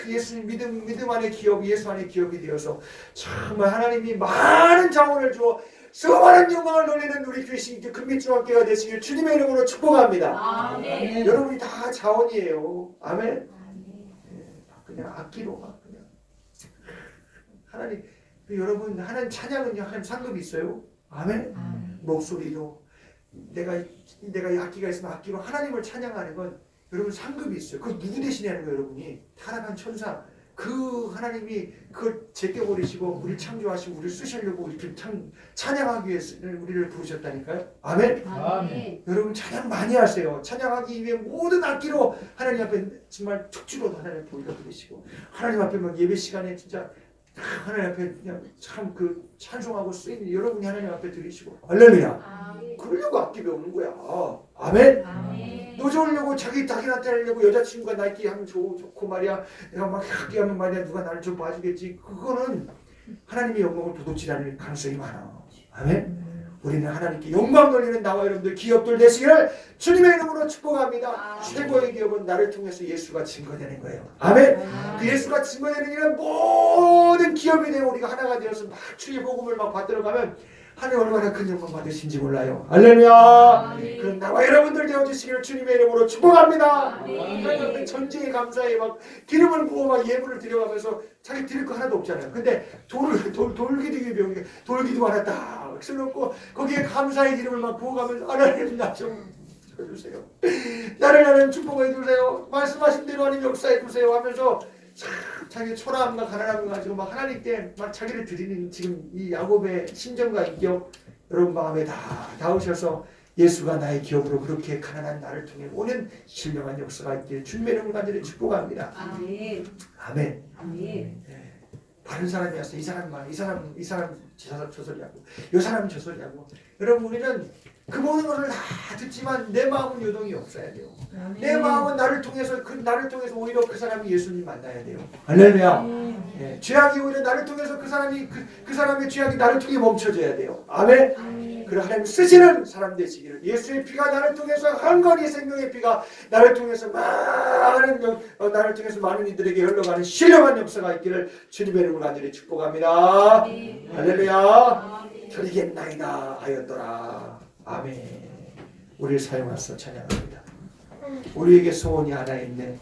예수님 믿음 안에 기업, 예수 안에 기업이 되어서 정말 하나님이 많은 자원을 주어 수많은 영광을 돌리는 우리 교회 금빛중학교가 되시길 주님의 이름으로 축복합니다. 아멘. 여러분이 다 자원이에요. 아멘. 그냥 악기로 막 그냥 하나님 여러분 하나님 찬양은요 하나님 상급이 있어요. 아멘. 목소리로 내가 이 악기가 있으면 악기로 하나님을 찬양하는 건 여러분 상급이 있어요. 그 누구 대신에 하는 거예요, 여러분이? 타락한 천사. 그 하나님이 그걸 제껴버리시고 우리를 창조하시고 우리를 쓰시려고 이렇게 찬양하기 위해서 우리를 부르셨다니까요. 아멘. 아멘. 여러분 찬양 많이 하세요. 찬양하기 위해 모든 악기로 하나님 앞에 정말 툭주로도 하나님 앞에 올려드리시고 하나님 앞에 막 예배 시간에 진짜 하나님 앞에 그냥 참 그 찬송하고 쓰이는 여러분이 하나님 앞에 드리시고 할렐루야. 그러려고 악기 배우는 거야. 아멘. 너 좋으려고 자기한테 하려고 여자친구가 나이키 하면 좋고 말이야. 내가 막 악기 하면 말이야 누가 나를 좀 봐주겠지. 그거는 하나님의 영광을 도둑질하는 가능성이 많아. 아멘. 우리는 하나님께 영광 돌리는 나와 여러분들 기업들 되시기를 주님의 이름으로 축복합니다. 최고의 기업은 나를 통해서 예수가 증거되는 거예요. 아멘. 그 예수가 증거되는 일은 모든 기업이 되어 우리가 하나가 되어서 막 주의 복음을 막 받들어 가면 하나님 얼마나 큰 영광 받으신지 몰라요. 할렐루야. 그럼 나와 여러분들 되어주시기를 주님의 이름으로 축복합니다. 하나님 전쟁에 감사해 막 기름을 부어 막 예물을 드려가면서 자기 드릴 거 하나도 없잖아요. 근데 돌기둥이 병이 돌기둥 하나 딱 써놓고 거기에 감사의 기름을 막 부어가면서 하나님 나 좀 주세요. 나를 하는 축복해 주세요. 말씀하신 대로 하는 역사해 주세요 하면서 참 자기 초라함과 가난함을 가지고 막 하나님께 막 자기를 드리는 지금 이 야곱의 심정과 인격 여러분 마음에 다 닿으셔서 예수가 나의 기업으로 그렇게 가난한 나를 통해 오는 신령한 역사가 있기를 주님의 이름을 간절히 축복합니다. 아멘. 아멘. 아멘. 다른 사람이 왔어. 이 사람 저 소리하고 이 사람 저 소리하고 여러분 우리는 그 모든 것을 다 듣지만 내 마음은 요동이 없어야 돼요. 내 마음은 나를 통해서 오히려 그 사람이 예수님 만나야 돼요. 할렐루야. 죄악이 오히려 나를 통해서 그 사람의 죄악이 나를 통해 멈춰져야 돼요. 아멘. 그리고 하나님 쓰시는 사람 되시기를 예수의 피가 나를 통해서 한건이 생명의 피가 나를 통해서 나를 통해서 많은 이들에게 흘러가는 신령한 역사가 있기를 주님의 이름으로 간절히 축복합니다. 할렐루야. 드리겠나이다 하였더라. 아멘. 우리를 사용하셔서 찬양합니다. 우리에게 소원이 하나 있네.